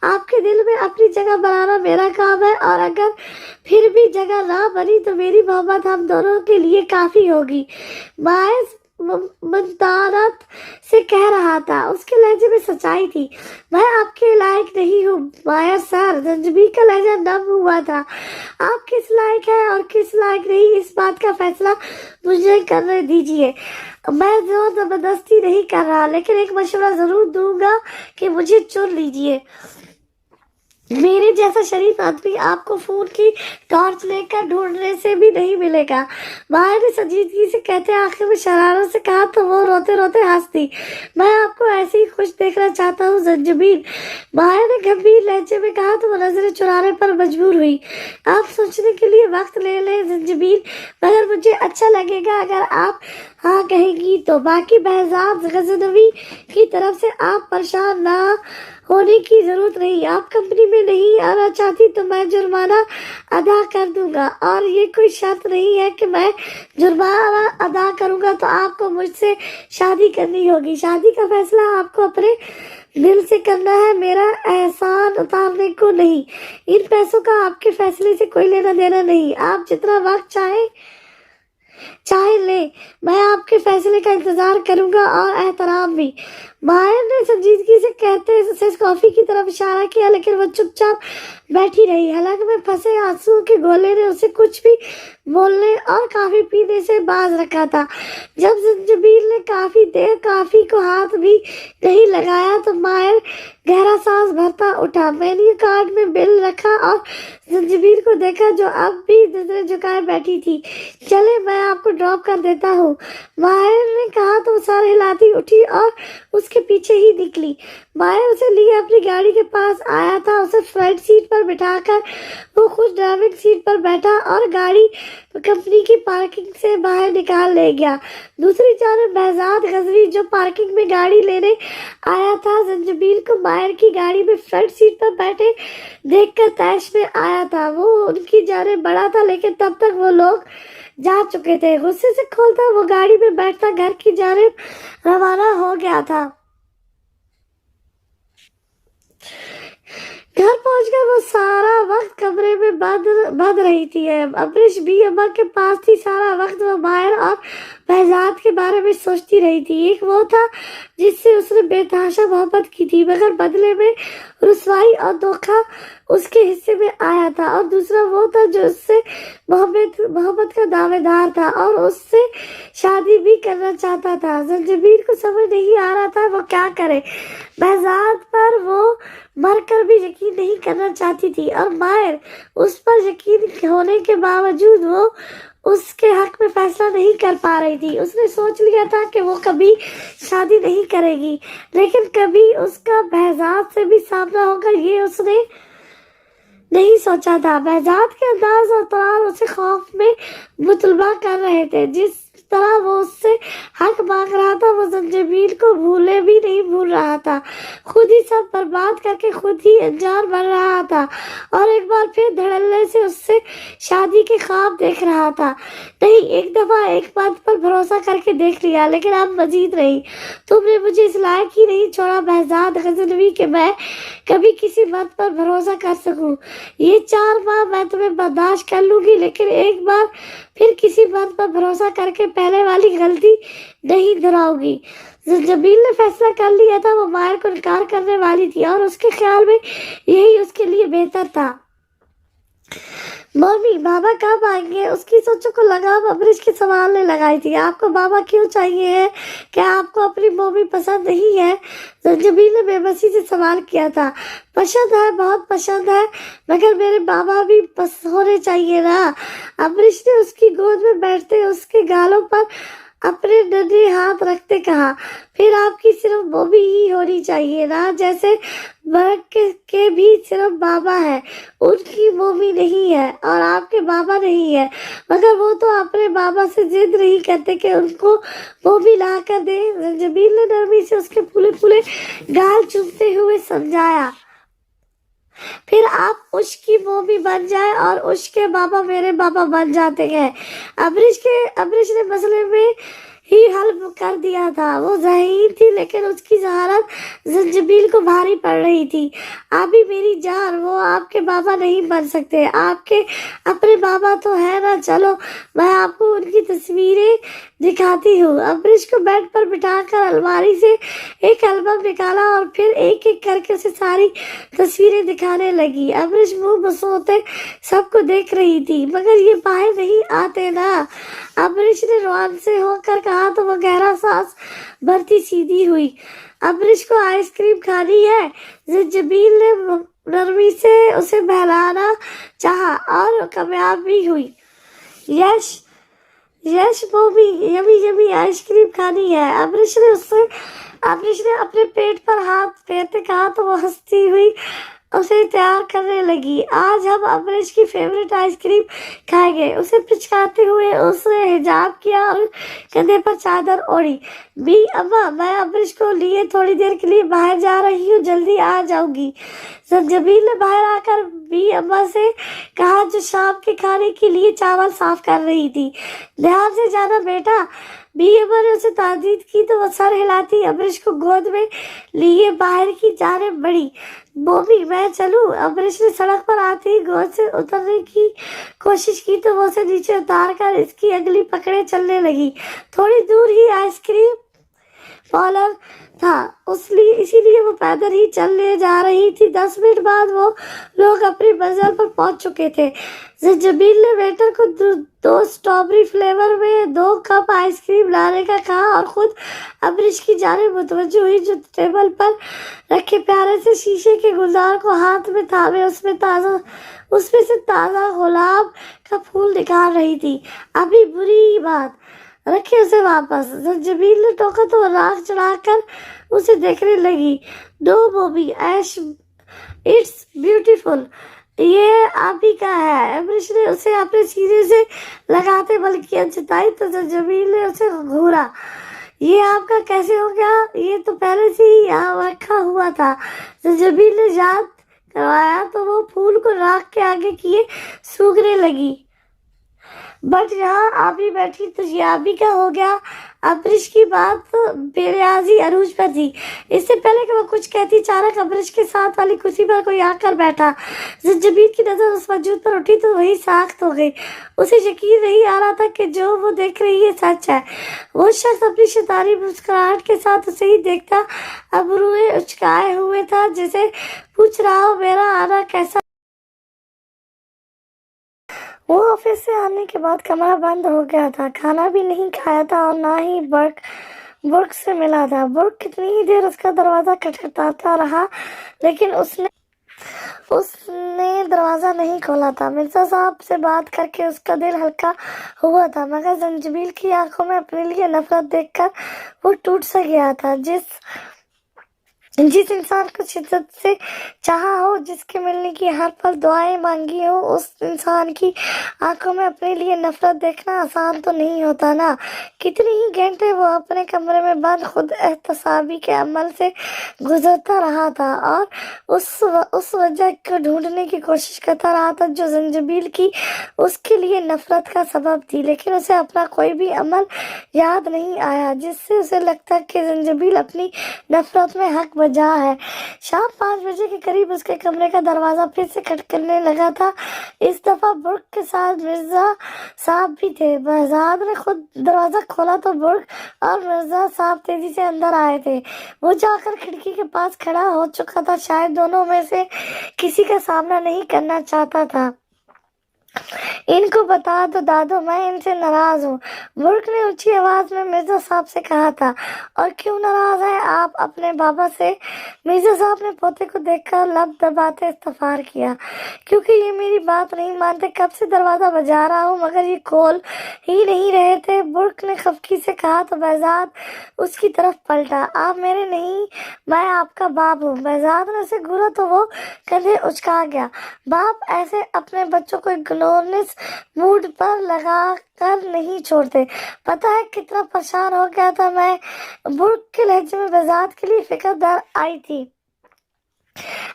आपके दिल में अपनी जगह बनाना मेरा काम है, और अगर फिर भी जगह ना बनी तो मेरी मोहब्बत हम दोनों के लिए काफी होगी। बायस मंतानत से कह रहा था, उसके लहजे में सच्चाई थी। मैं आपके लायक नहीं हूँ माया सर, जंजीबील का लहजा नम हुआ था। आप किस लायक है और किस लायक नहीं, इस बात का फैसला मुझे करने दीजिए। मैं जोर जबरदस्ती नहीं कर रहा, लेकिन एक मशवरा जरूर दूंगा कि मुझे चुन लीजिए। मेरे जैसा शरीफ आदमी आपको फोन की टॉर्च लेकर ढूंढने से भी नहीं मिलेगा। माया ने संजीदगी से कहते आखिर में शरारत से कहा तो वो रोते रोते हंस दी। मैं आपको ऐसे ही खुश देखना चाहता हूँ जंजीबील, माया ने गंभीर लहजे में कहा तो वो नजरें चुराने पर मजबूर हुई। आप सोचने के लिए वक्त ले लें जंजीबील, मगर मुझे अच्छा लगेगा अगर आप हाँ कहेंगी तो। बाकी बहजाद गजनवी की तरफ से आप परेशान ना होने की जरूरत नहीं। आप कंपनी में नहीं आना चाहती तो मैं जुर्माना अदा कर दूंगा, और ये कोई शर्त नहीं है कि मैं जुर्माना अदा करूंगा तो आपको मुझसे शादी करनी होगी। शादी का फैसला आपको अपने दिल से करना है, मेरा एहसान उतारने को नहीं। इन पैसों का आपके फैसले से कोई लेना देना नहीं। आप जितना वक्त चाहे ले, मैं आपके फैसले का इंतजार करूंगा और एहतराम भी। मायर ने संजीदगी से कहते उसे कॉफी की तरफ इशारा किया, लेकिन वो चुपचाप बैठी रही। हलक में फंसे आंसुओं के गोले ने उसे कुछ भी बोलने और काफी पीने से बाज रखा था। जब जंजीबील ने काफी देर काफी को हाथ भी नहीं लगाया तो मायर गहरा सांस भरता उठा। मेन्यू कार्ड में बिल रखा और जंजीबील को देखा जो अब भी नजरें झुकाए बैठी थी। चले मैं आपको ड्रॉप कर देता हूँ, मायर ने कहा तो सर हिलाती उठी और उसके पीछे ही निकली। मायर उसे लिए अपनी गाड़ी के पास आया था। उसे फ्रंट सीट पर बिठाकर वो खुद ड्राइविंग सीट पर बैठा और गाड़ी कंपनी की पार्किंग से बाहर निकाल ले गया। दूसरी जानब बहजाद गजवी जो पार्किंग में गाड़ी लेने आया था, जंजीबील को मायर की गाड़ी में फ्रंट सीट पर बैठे देखकर तैश में आया था। वो उनकी जानिब बढ़ा था, लेकिन तब तक वो लोग जा चुके थे। गुस्से से खोलता वो गाड़ी में बैठता घर की जानिब रवाना हो गया था। घर पहुंचकर वो सारा वक्त कमरे में बंद रही थी। अमरीश भी अम्मा के पास थी। सारा वक्त वो मायर और बहजाद के बारे में सोचती रही थी। एक वो था जिससे उसने बेतहाशा मोहब्बत की थी, मगर बदले में रुसवाई और धोखा उसके हिस्से में आया था, और दूसरा वो था जो उससे मोहब्बत का दावेदार था और उससे शादी भी करना चाहता था। जंजीबील को समझ नहीं आ रहा था वो क्या करे। बहजाद पर वो मरकर भी यकीन नहीं करना चाहती थी, और मायर उस पर यकीन होने के बावजूद वो उसके हक में फैसला नहीं कर पा रही थी। उसने सोच लिया था कि वो कभी शादी नहीं करेगी, लेकिन कभी उसका बहजाद से भी सामना होगा ये उसने नहीं सोचा था। बहजाद के अंदाज और तरार उसे खौफ में मुतलबा कर रहे थे। जिस तरह वो उससे हक मांग रहा था, वो जंजीबील को भूले भी नहीं भूल रहा था। खुद ही सब बर्बाद करके खुद ही अनजान बन रहा था और एक बार फिर धड़ल्ले से उससे शादी के ख्वाब देख रहा था। नहीं, एक दफा एक बात पर भरोसा करके देख लिया, लेकिन अब मजीद नहीं। तुमने मुझे इस लायक ही नहीं छोड़ा बहजाद गजनवी कि मैं कभी किसी बात पर भरोसा कर सकूं। ये 4 माह मैं तुम्हें बर्दाश्त कर लूंगी, लेकिन एक बार फिर किसी बात पर भरोसा करके पहले वाली गलती नहीं दोहराऊंगी। जमील ने फैसला कर लिया था, वो मायर को इनकार करने वाली थी और उसके ख्याल में यही उसके लिए बेहतर था। मम्मी, बाबा कब आएंगे? उसकी सोचों को लगाम अमरीश की संभालने लगाई थी। आपको बाबा क्यों चाहिए है? क्या आपको अपनी मम्मी पसंद नहीं है? जमील ने बेबसी से सवाल किया था। पसंद है, बहुत पसंद है, मगर मेरे बाबा भी होने चाहिए ना। अमरीश ने उसकी गोद में बैठते उसके गालों पर अपने नन्हे हाथ रखते कहा। फिर आपकी सिर्फ मम्मी ही होनी चाहिए ना, जैसे बरक के भी सिर्फ बाबा है, उनकी मम्मी नहीं है और आपके बाबा नहीं है। मगर वो तो अपने बाबा से जिद नहीं करते कि उनको मम्मी ला कर दे। जमील ने नरमी से उसके फूले फूले गाल चूमते हुए समझाया। फिर आप उसकी मम्मी बन जाए और उसके बाबा मेरे बाबा बन जाते हैं। अमरीश ने मसले में ही हल कर दिया था। वो ज़हीन थी, लेकिन उसकी जहारत जंजीबील को भारी पड़ रही थी। अभी मेरी जान, वो आपके बाबा नहीं बन सकते। आपके अपने बाबा तो है ना। चलो, मैं आपको उनकी तस्वीरें दिखाती हूँ। अमरीश को बेड पर बिठाकर अलमारी से एक एल्बम निकाला और फिर एक एक करके उसे सारी तस्वीरें दिखाने लगी। अमरीश मुंह बसोते सबको देख रही थी, मगर ये बाहर नहीं आते ना। अमरीश ने रोआन से होकर कहा तो वो गहरा सांस भरती सीधी हुई। अमरीश को आइसक्रीम खानी है। जमील ने नरमी से उसे बहलाना चाहा और कामयाब भी हुई। यश मम्मी, यमी यमी आइसक्रीम खानी है। अमरीश ने अपने पेट पर हाथ फेरते कहा तो वो हंसती हुई उसे तैयार करने लगी। आज हम अमरीश की फेवरेट आइसक्रीम खाएंगे। उसे पिचकाते हुए उसने हिजाब किया और कंधे पर चादर ओढ़ी। बी अम्मा, मैं अमरीश को लिए थोड़ी देर के लिए बाहर जा रही हूँ, जल्दी आ जाऊंगी। जमील ने बाहर आकर बी अम्मा से कहा, जो शाम के खाने के लिए चावल साफ कर रही थी। ध्यान से जाना बेटा। बी अम्मा ने उसे ताकीद की तो वो सर हिलाती अमरीश को गोद में लिए बाहर की जानिब बढ़ी। मम्मी, मैं चलूं? अमरीश ने सड़क पर आते ही गोद से उतरने की कोशिश की तो वो उसे नीचे उतार कर इसकी अगली पकड़े चलने लगी। थोड़ी दूर ही आइसक्रीम पार्लर था, इसीलिए वो पैदल ही चलने जा रही थी। 10 मिनट बाद वो लोग अपनी मंजिल पर पहुंच चुके थे। जमील ने वेटर को दो स्ट्रॉबेरी फ्लेवर में 2 कप आइसक्रीम लाने का कहा और खुद अमरीश की जानिब मुतवज्जो हुई, जो टेबल पर रखे प्यारे से शीशे के गुलदार को हाथ में थामे उसमें से ताज़ा गुलाब का फूल निकाल रही थी। अभी बुरी बात, रखे उसे वापस। जमील ने टोका तो राख चढ़ाकर उसे देखने लगी। नो मम्मी, ऐश, इट्स ब्यूटीफुल, ये आप ही का है। अमरीश ने उसे अपने सीने से लगाते बल्कि जताई तो जमील ने उसे घूरा। ये आपका कैसे हो गया? ये तो पहले से ही यहाँ रखा हुआ था। जमील ने याद करवाया तो वो फूल को राख के आगे किए सूखने लगी। बट यहाँ आप ही बैठी तो ये आप ही का हो गया। अमरीश की बात बेरियाजी अरूज पर थी। इससे पहले कि वो कुछ कहती, अचानक अमरीश के साथ वाली कुर्सी पर कोई आकर बैठा। जमील की नजर उस मौजूद पर उठी तो वही साख्त हो गई। उसे यकीन नहीं आ रहा था कि जो वो देख रही है सच है। वो शख्स अपनी शैतानी मुस्कुराहट के साथ उसे ही देखता अबरूए उचकाए हुए था, जैसे पूछ रहा हो मेरा आना कैसा। वो ऑफिस से आने के बाद कमरा बंद हो गया था। खाना भी नहीं खाया था और ना ही बुर्क से मिला था। बुर्क कितनी ही देर उसका दरवाजा खटखटाता रहा, लेकिन उसने दरवाजा नहीं खोला था। मिर्जा साहब से बात करके उसका दिल हल्का हुआ था, मगर जंजीबील की आंखों में अपने लिए नफरत देखकर वो टूट सा गया था। जिस इंसान को शिद्दत से चाहा हो, जिसके मिलने की हर पल दुआएं मांगी हो, उस इंसान की आंखों में अपने लिए नफरत देखना आसान तो नहीं होता ना। कितने ही घंटे वो अपने कमरे में बंद खुद एहतसाबी के अमल से गुजरता रहा था और उस वजह को ढूंढने की कोशिश करता रहा था जो जंजीबील की उसके लिए नफरत का सबब थी, लेकिन उसे अपना कोई भी अमल याद नहीं आया जिससे उसे लगता कि जंजीबील अपनी नफरत में हक बजा है। शाम 5 बजे के करीब उसके कमरे का दरवाजा फिर से खटखटने लगा था। इस दफा बुर्क के साथ मिर्जा साहब भी थे। बहजाद ने खुद दरवाजा खोला तो बुर्क और मिर्जा साहब तेजी से अंदर आए थे। वो जाकर खिड़की के पास खड़ा हो चुका था, शायद दोनों में से किसी का सामना नहीं करना चाहता था। इनको बता दो दादो, मैं इनसे नाराज हूँ, बुर्क ने ऊंची आवाज में मिर्जा साहब से कहा था। और क्यों नाराज है आप अपने बाबा से? मिर्जा साहब ने पोते को देखकर लब दबाते इस्तफार किया। क्योंकि ये मेरी बात नहीं मानते, कब से दरवाजा बजा रहा हूँ मगर ये खोल ही नहीं रहे थे, बुर्क ने खफकी से कहा तो बहजाद उसकी तरफ पलटा। आप मेरे नहीं, मैं आपका बाप हूँ। बहजाद ने उसे घूरा तो वो कंधे उचका गया। बाप ऐसे अपने बच्चों को ग्लोनेस मूड पर लगा कर नहीं छोड़ते। पता है कितना परेशान हो गया था मैं। बुर्क के लहजे में बहजाद के लिए फिक्रदार आई थी।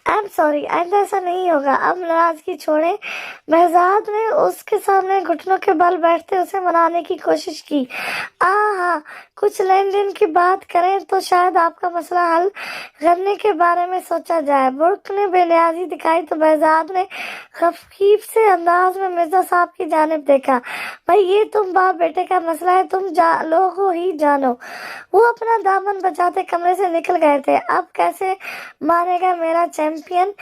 आई एम सॉरी, आइंदा ऐसा नहीं होगा, अब नाराजगी छोड़े। बहजाद ने उसके सामने घुटनों के बल बैठते उसे मनाने की कोशिश की। हाँ, कुछ लेन देन की बात करें तो शायद आपका मसला हल करने के बारे में सोचा जाए। बुर्क ने बेनियाजी दिखाई तो बहजाद ने खफीफ से अंदाज में मिर्जा साहब की जानिब देखा। भाई ये तुम बाप बेटे का मसला है, तुम लोगों ही जानो। वो अपना दामन बचाते कमरे से निकल गए थे। अब कैसे मानेगा मेरा चैंपियन?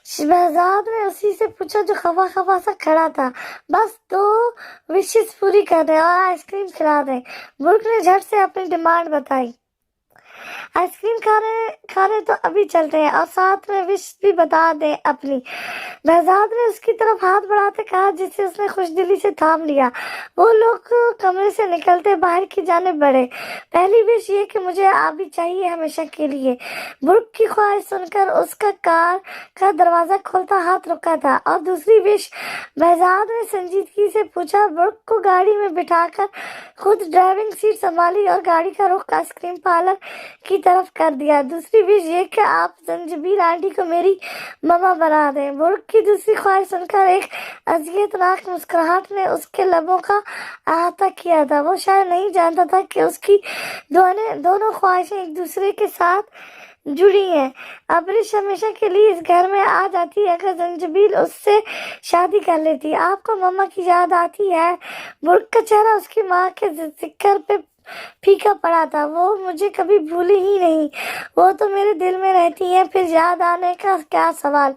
शहजाद ने उसी से पूछा जो खफा खफा सा खड़ा था। बस 2 विशेष पूरी कर दे और आइसक्रीम खिला दे। बुर्क ने झट से अपनी डिमांड बताई। आइसक्रीम खाने तो अभी चलते हैं और साथ में विश भी बता दें अपनी। बहजाद ने उसकी तरफ हाथ बढ़ाते कहा जिसे उसने खुशदिली से थाम लिया। वो लोग कमरे से निकलते बाहर की जानिब बढ़े। पहली विश ये कि मुझे आप भी चाहिए हमेशा के लिए। बुर्क की ख्वाहिश सुनकर उसका कार का दरवाजा खोलता हाथ रुका था। और दूसरी विश? बहजाद ने संजीदगी से पूछा। बुर्क को गाड़ी में बिठाकर खुद ड्राइविंग सीट संभाली और गाड़ी का रुख आइसक्रीम पार्लर की तरफ कर दिया। दूसरी विश ये कि आप जंजीबील आंटी को मेरी ममा बना दें। बुर्क की दूसरी ख्वाहिश सुनकर एक अजियतनाक मुस्कुराहट ने उसके लबों का अहाता किया था। वो शायद नहीं जानता था कि उसकी दोनों ख्वाहिशें एक दूसरे के साथ जुड़ी हैं। अब्रिश हमेशा के लिए इस घर में आ जाती अगर जंजीबील उससे शादी कर लेती। आपको मम्मा की याद आती है? बुर्क का चेहरा उसकी माँ के जिक्र पे फीका पड़ा था। वो मुझे कभी भूली ही नहीं, वो तो मेरे दिल में रहती है, फिर याद आने का क्या सवाल।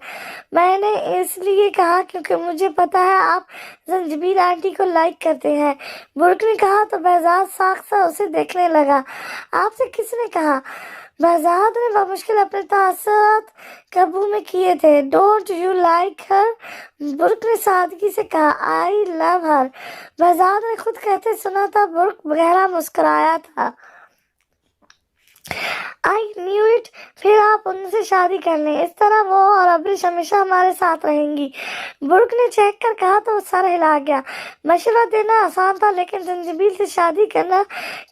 मैंने इसलिए कहा क्योंकि मुझे पता है आप जंजीबील आंटी को लाइक करते हैं। बुर्क ने कहा तो बहजाद साख सा उसे देखने लगा। आपसे किसने कहा? बहजाद ने बमुश्किल अपने तासरात काबू में किए थे। डोंट यू लाइक हर? बुर्क ने सादगी से कहा। आई लव हर, बहजाद ने खुद कहते सुना था। बुर्क गहरा मुस्कुराया था। आई न्यू इट, फिर आप उनसे शादी कर लें, इस तरह वो और अब्रिश हमेशा हमारे साथ रहेंगी। बुर्क ने चेक कर कहा तो सर हिला गया। मशवरा देना आसान था लेकिन जंजीबील से शादी करना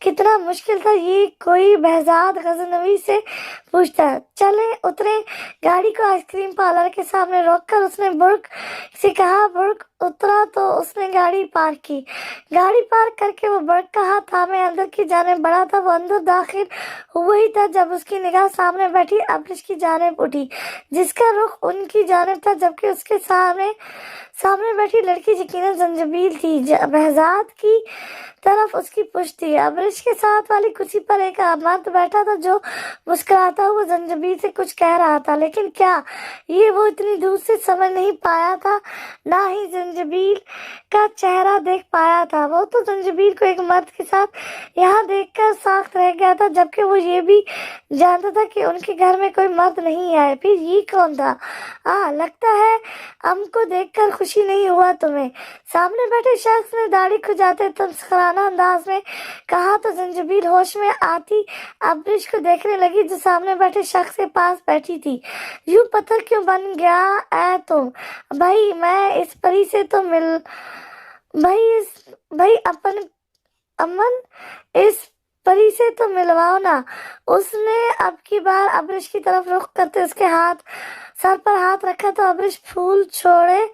कितना मुश्किल था ये कोई बहजाद गजनवी से पूछता। चले उतरे। गाड़ी को आइसक्रीम पार्लर के सामने रोककर उसने बुर्क से कहा। बुर्क उतरा तो उसने गाड़ी पार्क की। गाड़ी पार्क करके वो बुर्क का हाथ थामे अंदर की जाने बढ़ा था। वो अंदर दाखिल हुआ ही था जब उसकी निगाह सामने बैठी अब्रिश की जानिब उठी, जिसका रुख उनकी जानिब था, जबकि उसके सामने बैठी लड़की यकीनन जंजीबील थी। बहजाद की तरफ उसकी पुश्त थी। अब्रिश के साथ वाली कुर्सी पर एक मर्द बैठा था जो मुस्कुराता हुआ जंजीबील से कुछ कह रहा था, लेकिन क्या ये वो इतनी दूर से समझ नहीं पाया था, ना ही जंजीबील का चेहरा देख पाया था। वो तो जंजीबील को एक मर्द के साथ यहाँ देखकर साख्त रह गया था, जबकि वो ये भी जानता था कि उनके घर में कोई मर्द नहीं है। फिर ये कौन था? लगता है हमको देखकर खुशी नहीं हुआ तुम्हें। सामने बैठे शख्स ने दाढ़ी खुजाते तमस्कराना अंदाज में कहा तो जंजीबील होश में आती अब्रिश को देखने लगी जो सामने बैठे शख्स के पास बैठी थी। यूं पत्थर क्यों बन गया है तुम? भाई मैं इस परी से तो मिल भाई अपन अमन इस परी से तो मिलवाओ ना। उसने अब की बार अब्रिश की तरफ रुख करते उसके सर पर हाथ रखा तो अब्रिश फूल छोड़े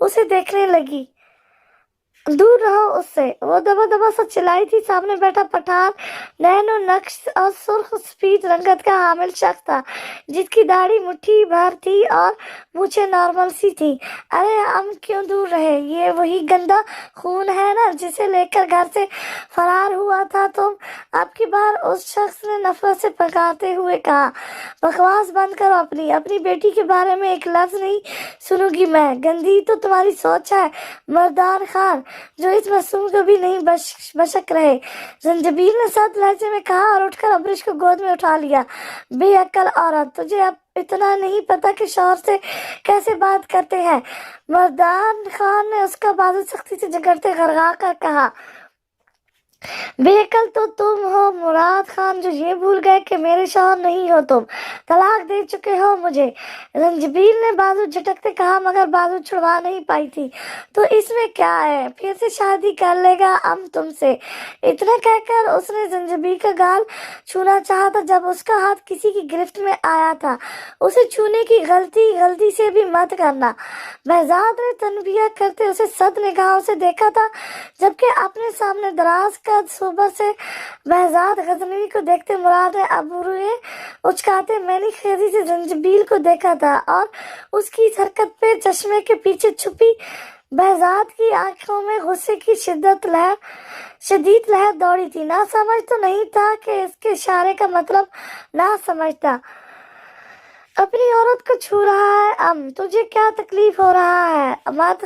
उसे देखने लगी। दूर रहो उससे, वो दबा दबा सा चिल्लाई थी। सामने बैठा पठान नैनो नक्श और सुर्ख सफेद रंगत का हामिल शख्स था जिसकी दाढ़ी मुट्ठी भर थी और मूछें नॉर्मल सी थी। अरे हम क्यों दूर रहे? ये वही गंदा खून है ना जिसे लेकर घर से फरार हुआ था तुम? अब की बार उस शख्स ने नफरत से पकाते हुए कहा, बकवास बंद करो। अपनी बेटी के बारे में एक लफ्ज नहीं सुनूंगी मैं। गंदी तो तुम्हारी सोच है मर्दान खान जो इस मासूम को भी नहीं बशक रहे। जंजीबील ने सख्त लहजे में कहा और उठकर अब्रिश को गोद में उठा लिया। बेअक्ल औरत, तुझे अब इतना नहीं पता कि शौहर से कैसे बात करते हैं? मर्दान खान ने उसका बाजू सख्ती से जकड़ते गरगा कर कहा, बेअक्ल तो तुम हो मुराद खान जो ये भूल गए कि मेरे शौहर नहीं हो तुम, तलाक दे चुके हो मुझे। जंजीबील ने बाजू झटकते कहा मगर बाजू छुड़वा नहीं पाई थी। तो इसमें क्या है, फिर से शादी कर लेगा हम तुमसे। इतना कहकर उसने जंजीबील का गाल छूना चाहा था जब उसका हाथ किसी की गिरफ्त में आया था। उसे छूने की गलती से भी मत करना। बहजाद ने तनबिया करते उसे सद निगाहों से देखा था जबकि अपने सामने दराज का सुबह से बहजाद गजनवी को देखते मुराद ने अबरूए उचकाते मैंने खेजी से जंजीबील को देखा था और उसकी इस हरकत पे चश्मे के पीछे छुपी बहजाद की आंखों में गुस्से की शदीद लहर दौड़ी थी। ना समझ तो नहीं था कि इसके इशारे का मतलब ना समझता। अपनी औरत को छू रहा है तुझे क्या तकलीफ हो रहा है? मुराद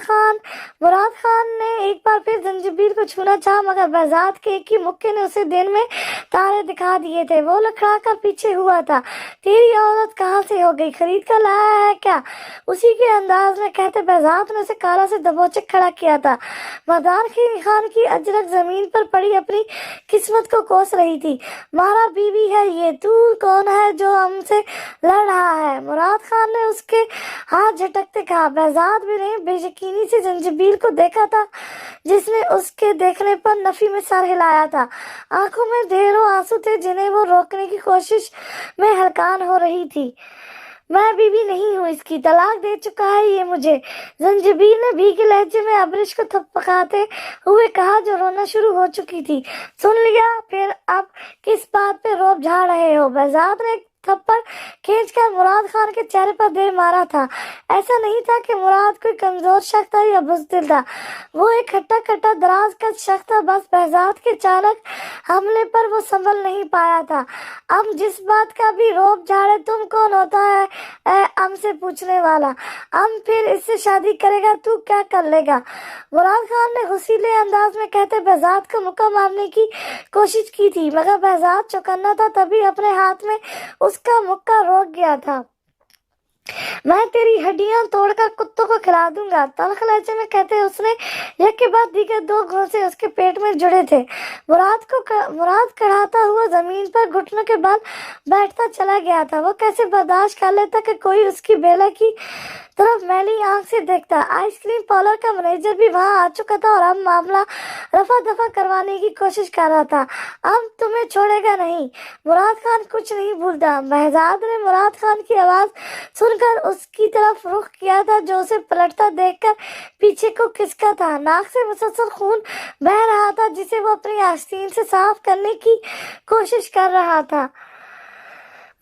खान ने एक बार फिर जंजीबील को छूना चाहा मगर बहजाद के एक ही मुक्के ने उसे दिन में तारे दिखा दिए थे। वो लखड़ा कर पीछे हुआ था। तेरी औरत कहाँ से हो गई? खरीद कर लाया है क्या? उसी के अंदाज में कहते बहजाद ने उसे कारा से दबोचे खड़ा किया था। मर्दान खान की अजरक जमीन पर पड़ी अपनी किस्मत को कोस रही थी। मारा बीवी है ये, तू कौन है जो हमसे लड़ रहा है? मुराद खान ने उसके हाथ झटकते कहा। बहजाद भी ने बेयकीनी से जंजीबील को देखा था जिसने उसके देखने पर नफी में सर हिलाया था। आंखों में ढेरों आंसू थे जिन्हें वो रोकने की कोशिश में हलकान हो रही थी। मैं बीवी नहीं हूँ इसकी, तलाक दे चुका है ये मुझे। जंजीबील ने भीगे लहजे में अब्रिश को थपकाते हुए कहा जो रोना शुरू हो चुकी थी। सुन लिया? फिर अब किस बात पे रोब झाड़ रहे हो? बहजाद ने थप्पड़ खींचकर मुराद खान के चेहरे पर दे मारा था। ऐसा नहीं था कि मुराद कोई कमजोर शख्स था या बुज़दिल था। वो एक खट्टा खट्टा दराज का शख्स था। बस बहजाद के अचानक हमले पर वो संभल नहीं पाया था। अब जिस बात का भी रोब झाड़े, तुम कौन होता है हमसे पूछने वाला? हम फिर इससे शादी करेगा, तू क्या कर लेगा? मुराद खान ने गुस्सीले अंदाज में कहते बहजाद को मुक्का मारने की कोशिश की थी मगर बहजाद चौकन्ना था। तभी अपने हाथ में उसका मुक्का रोक गया था। मैं तेरी हड्डियां तोड़कर कुत्तों को खिला दूंगा, तल्ख लहजे में कहते उसने एक के बाद दीगर दो घोंसे उसके पेट में जुड़े थे। मुराद कड़ाता हुआ जमीन पर घुटनों के बल बैठता चला गया था। वो कैसे बर्दाश्त कर लेता कि कोई उसकी बेला की तरफ मैली आंख से देखता। आइसक्रीम पार्लर का मैनेजर भी वहां आ चुका था और अब मामला रफा दफा करवाने की कोशिश कर रहा था। अब तुम्हें छोड़ेगा नहीं। मुराद खान कुछ नहीं भूलता। बहजाद ने मुराद खान की आवाज सुनकर उसकी तरफ रुख किया था जो उसे पलटता देखकर पीछे को खिसका था। नाक से मुसलसल खून बह रहा था जिसे वो अपनी आस्तीन से साफ करने की कोशिश कर रहा था।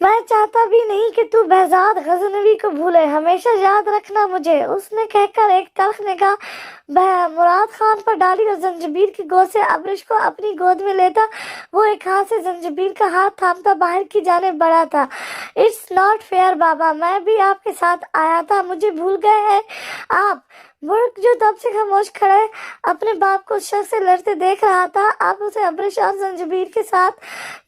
मैं चाहता भी नहीं कि तू बहजाद गजनवी को भूले, हमेशा याद रखना मुझे, उसने कहकर एक तल्ख निगाह मुराद खान पर डाली और जंजीबील की गोद से अब्रिश को अपनी गोद में लेता वो एक हाथ से जंजीबील का हाथ थामता बाहर की जाने बढ़ा था। इट्स नॉट फेयर बाबा, मैं भी आपके साथ आया था, मुझे भूल गए हैं आप? बुर्क जो तब से खामोश खड़े अपने बाप को उस शख्स से लड़ते देख रहा था, अब उसे अब्रिश और जंजीबील के साथ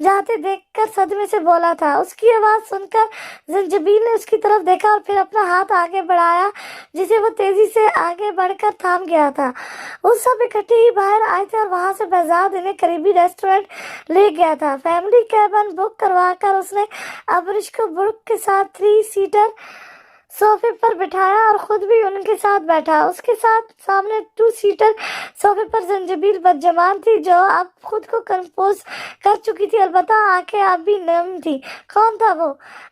जाते देखकर सदमे से बोला था। उसकी आवाज सुनकर जंजीबील ने उसकी तरफ देखा और फिर अपना हाथ आगे बढ़ाया, जिसे वो तेजी से आगे बढ़कर थाम गया था। उस सब इकट्ठे ही बाहर आए थे और वहां से बहजाद इन्हें करीबी रेस्टोरेंट ले गया था। फैमिली कैबिन बुक करवाकर उसने अब्रिश को बुर्क के साथ 3 सीटर सोफे पर बिठाया और खुद भी उनके साथ बैठा। उसके साथ सामने 2 सीटर सोफे पर जंजीबील बदजमान थी, जो अब खुद को कंपोज कर चुकी थी, अलबत्ता आंखें अब भी नम थी। कौन था वो?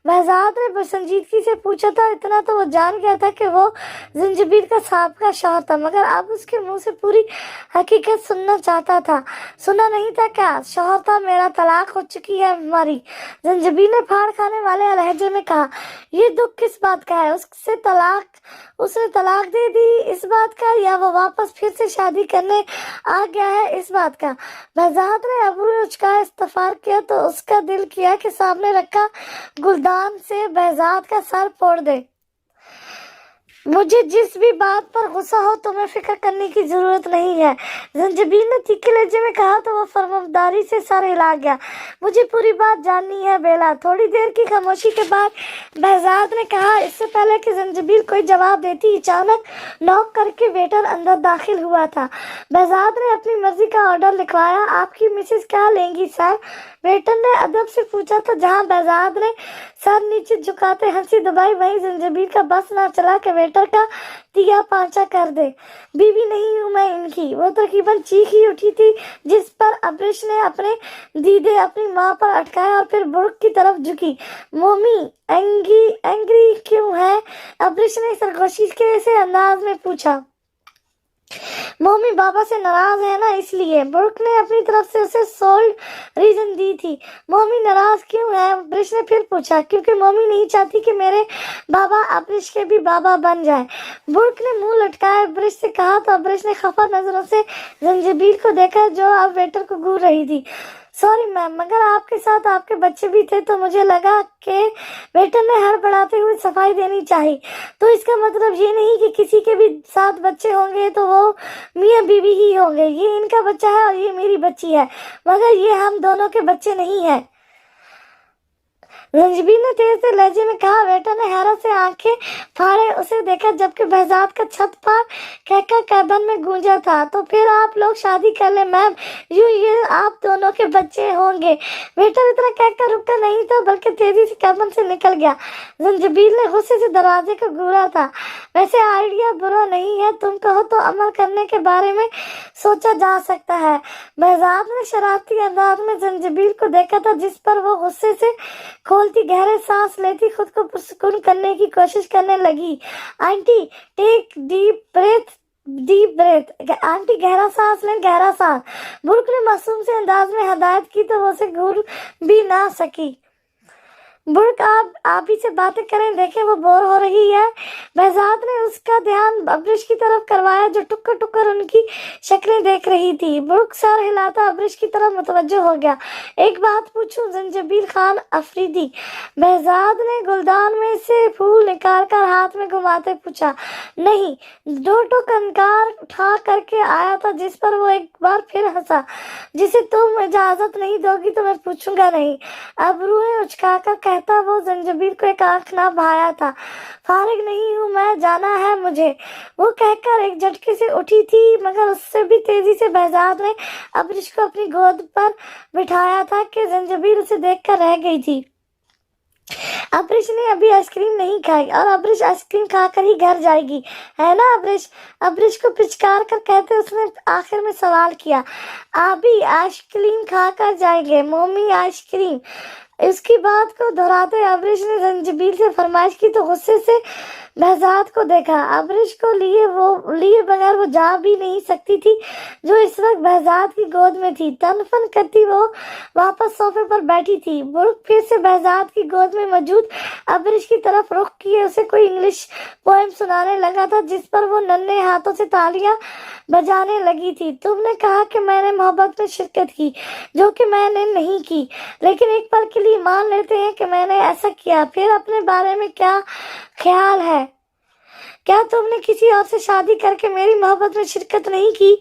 बहजाद ने संजीदगी से पूछा था। इतना तो वो जान गया था कि वो जंजीबील का साबका शौहर था, मगर अब उसके मुंह से पूरी हकीकत सुनना चाहता था। सुना नहीं था क्या? शौहर था मेरा, तलाक हो चुकी है हमारी। जंजीबील ने फाड़ खाने वाले लहजे में कहा। ये दुख किस बात का है? उसने तलाक दे दी इस बात का, या वो वापस फिर से शादी करने आ गया है इस बात का? बहजाद ने अबरू उचका इस्तफार किया तो उसका दिल किया कि सामने रखा गुलदान से बहजाद का सर फोड़ दे। मुझे जिस भी बात पर गुस्सा हो तुम्हें फिक्र करने की जरूरत नहीं है, जंजीबील ने तीखे लहजे में कहा तो वो फरमाबरदारी से सर हिला गया। मुझे पूरी बात जाननी है बेला। थोड़ी देर की खामोशी के बाद बहजाद ने कहा। इससे पहले कि जंजीबील कोई जवाब देती, अचानक नॉक करके वेटर अंदर दाखिल हुआ था। बहजाद ने अपनी मर्जी का ऑर्डर लिखवाया। आपकी मिसेज क्या लेंगी सर? वेटर ने अदब से पूछा था। जहां बहजाद ने सर नीचे झुकाते हंसी दबाई, वहीं जंजीबील का बस ना चला कि वेटर का तिया पांचा कर दे। बीवी नहीं हूं मैं इनकी। वो तकरीबन चीख ही उठी थी, जिस पर अब्रिश ने अपने दीदे अपनी माँ पर अटकाया और फिर बुर्क की तरफ झुकी। मोमी एंग्री क्यों है? अब्रिश ने सरगोशी के अंदाज में पूछा। मम्मी बाबा से नाराज है ना, इसलिए। बुर्क ने अपनी तरफ से उसे सोल्ड रीजन दी थी। मम्मी नाराज क्यों है? अब्रिश ने फिर पूछा। क्योंकि मम्मी नहीं चाहती कि मेरे बाबा अब्रिश के भी बाबा बन जाए। बुर्क ने मुंह लटकाया अब्रिश से कहा तो अब्रिश ने खफा नजरों से जंजीबील को देखा, जो अब वेटर को घूर रही थी। सॉरी मैम, मगर आपके साथ आपके बच्चे भी थे तो मुझे लगा कि वेटर ने हड़बड़ाते हुए सफाई देनी चाहिए। तो इसका मतलब ये नहीं कि किसी के भी साथ बच्चे होंगे तो वो मियाँ बीवी ही होंगे। ये इनका बच्चा है और ये मेरी बच्ची है, मगर ये हम दोनों के बच्चे नहीं है। जंजीबील ने तेज से लहजे में कहा। वेटर ने हैरत से आंखें फाड़े उसे देखा, जबकि बहजाद का छत पर कहका कैबिन में गूंजा था। तो फिर आप लोग शादी कर ले मैम, यूं ये आप दोनों के बच्चे होंगे। वेटर इतना कहकर रुका नहीं था, बल्कि तेजी से कैबिन से निकल गया। जंजीबील ने गुस्से से दरवाजे को घूरा था। वैसे आइडिया बुरा नहीं है, तुम कहो तो अमल करने के बारे में सोचा जा सकता है। बहजाद ने शरारती अंदाज में जंजीबील को देखा था, जिस पर वो गुस्से से खोलती गहरे सांस लेती खुद को पुरसुकून करने की कोशिश करने लगी। Aunty take deep breath. Aunty गहरा सांस लें, गहरा सांस। बुर्क ने मासूम से अंदाज में हदायत की तो वो उसे घूर भी ना सकी। बुर्क आप ही से बातें करें, देखें वो बोर हो रही है। बहजाद ने उसका ध्यान अब्रिश की तरफ करवाया, जो टुक्कर टुक्कर उनकी शक्लें देख रही थी। बुर्क सर हिलाता अब्रिश की तरफ मुतवज्जो हो गया। एक बात पूछूं जंजीबील खान अफरीदी? बहजाद ने गुलदान में से फूल निकाल कर हाथ में घुमाते पूछा। नहीं। दो टुक इनकार उठा करके आया था, जिस पर वो एक बार फिर हंसा। जिसे तुम इजाजत नहीं दोगी तो मैं पूछूंगा नहीं। अबरूएं उचकाकर कहता वो जंजीबील को एक आंख ना भाया था। फारिग नहीं हूँ मैं, जाना है मुझे। वो कहकर एक झटके से उठी थी, मगर उससे भी तेजी से बहजाद ने अब्रिश को अपनी गोद पर बिठाया था कि जंजीबील उसे देखकर रह गई थी। अब्रिश ने अभी आइसक्रीम नहीं खाई और अब्रिश आइसक्रीम खाकर ही घर जाएगी, है ना अब्रिश? अब्रिश को पिचकार कर कहते उसने आखिर में सवाल किया। अभी आइसक्रीम खाकर जाएंगे मम्मी, आइसक्रीम। इसकी बात को दोहराते अब्रिश ने जंजीबील से फरमाइश की तो गुस्से से बहजाद को देखा। अब्रिश को लिए बगैर वो जा भी नहीं सकती थी, जो इस वक्त बहजाद की गोद में थी। तनफन करती वो वापस सोफे पर बैठी थी। बुर्क फिर से बहजाद की गोद में मौजूद अब्रिश की तरफ रुख किए उसे कोई इंग्लिश पोएम सुनाने लगा था, जिस पर वो नन्हे हाथों से तालियां बजाने लगी थी। तुमने कहा कि मैंने मोहब्बत में शिरकत की, जो कि मैंने नहीं की, लेकिन एक पल के लिए मान लेते हैं कि मैंने ऐसा किया। फिर अपने बारे में क्या ख्याल है? क्या तुमने किसी और से शादी करके मेरी मोहब्बत में शिरकत नहीं की?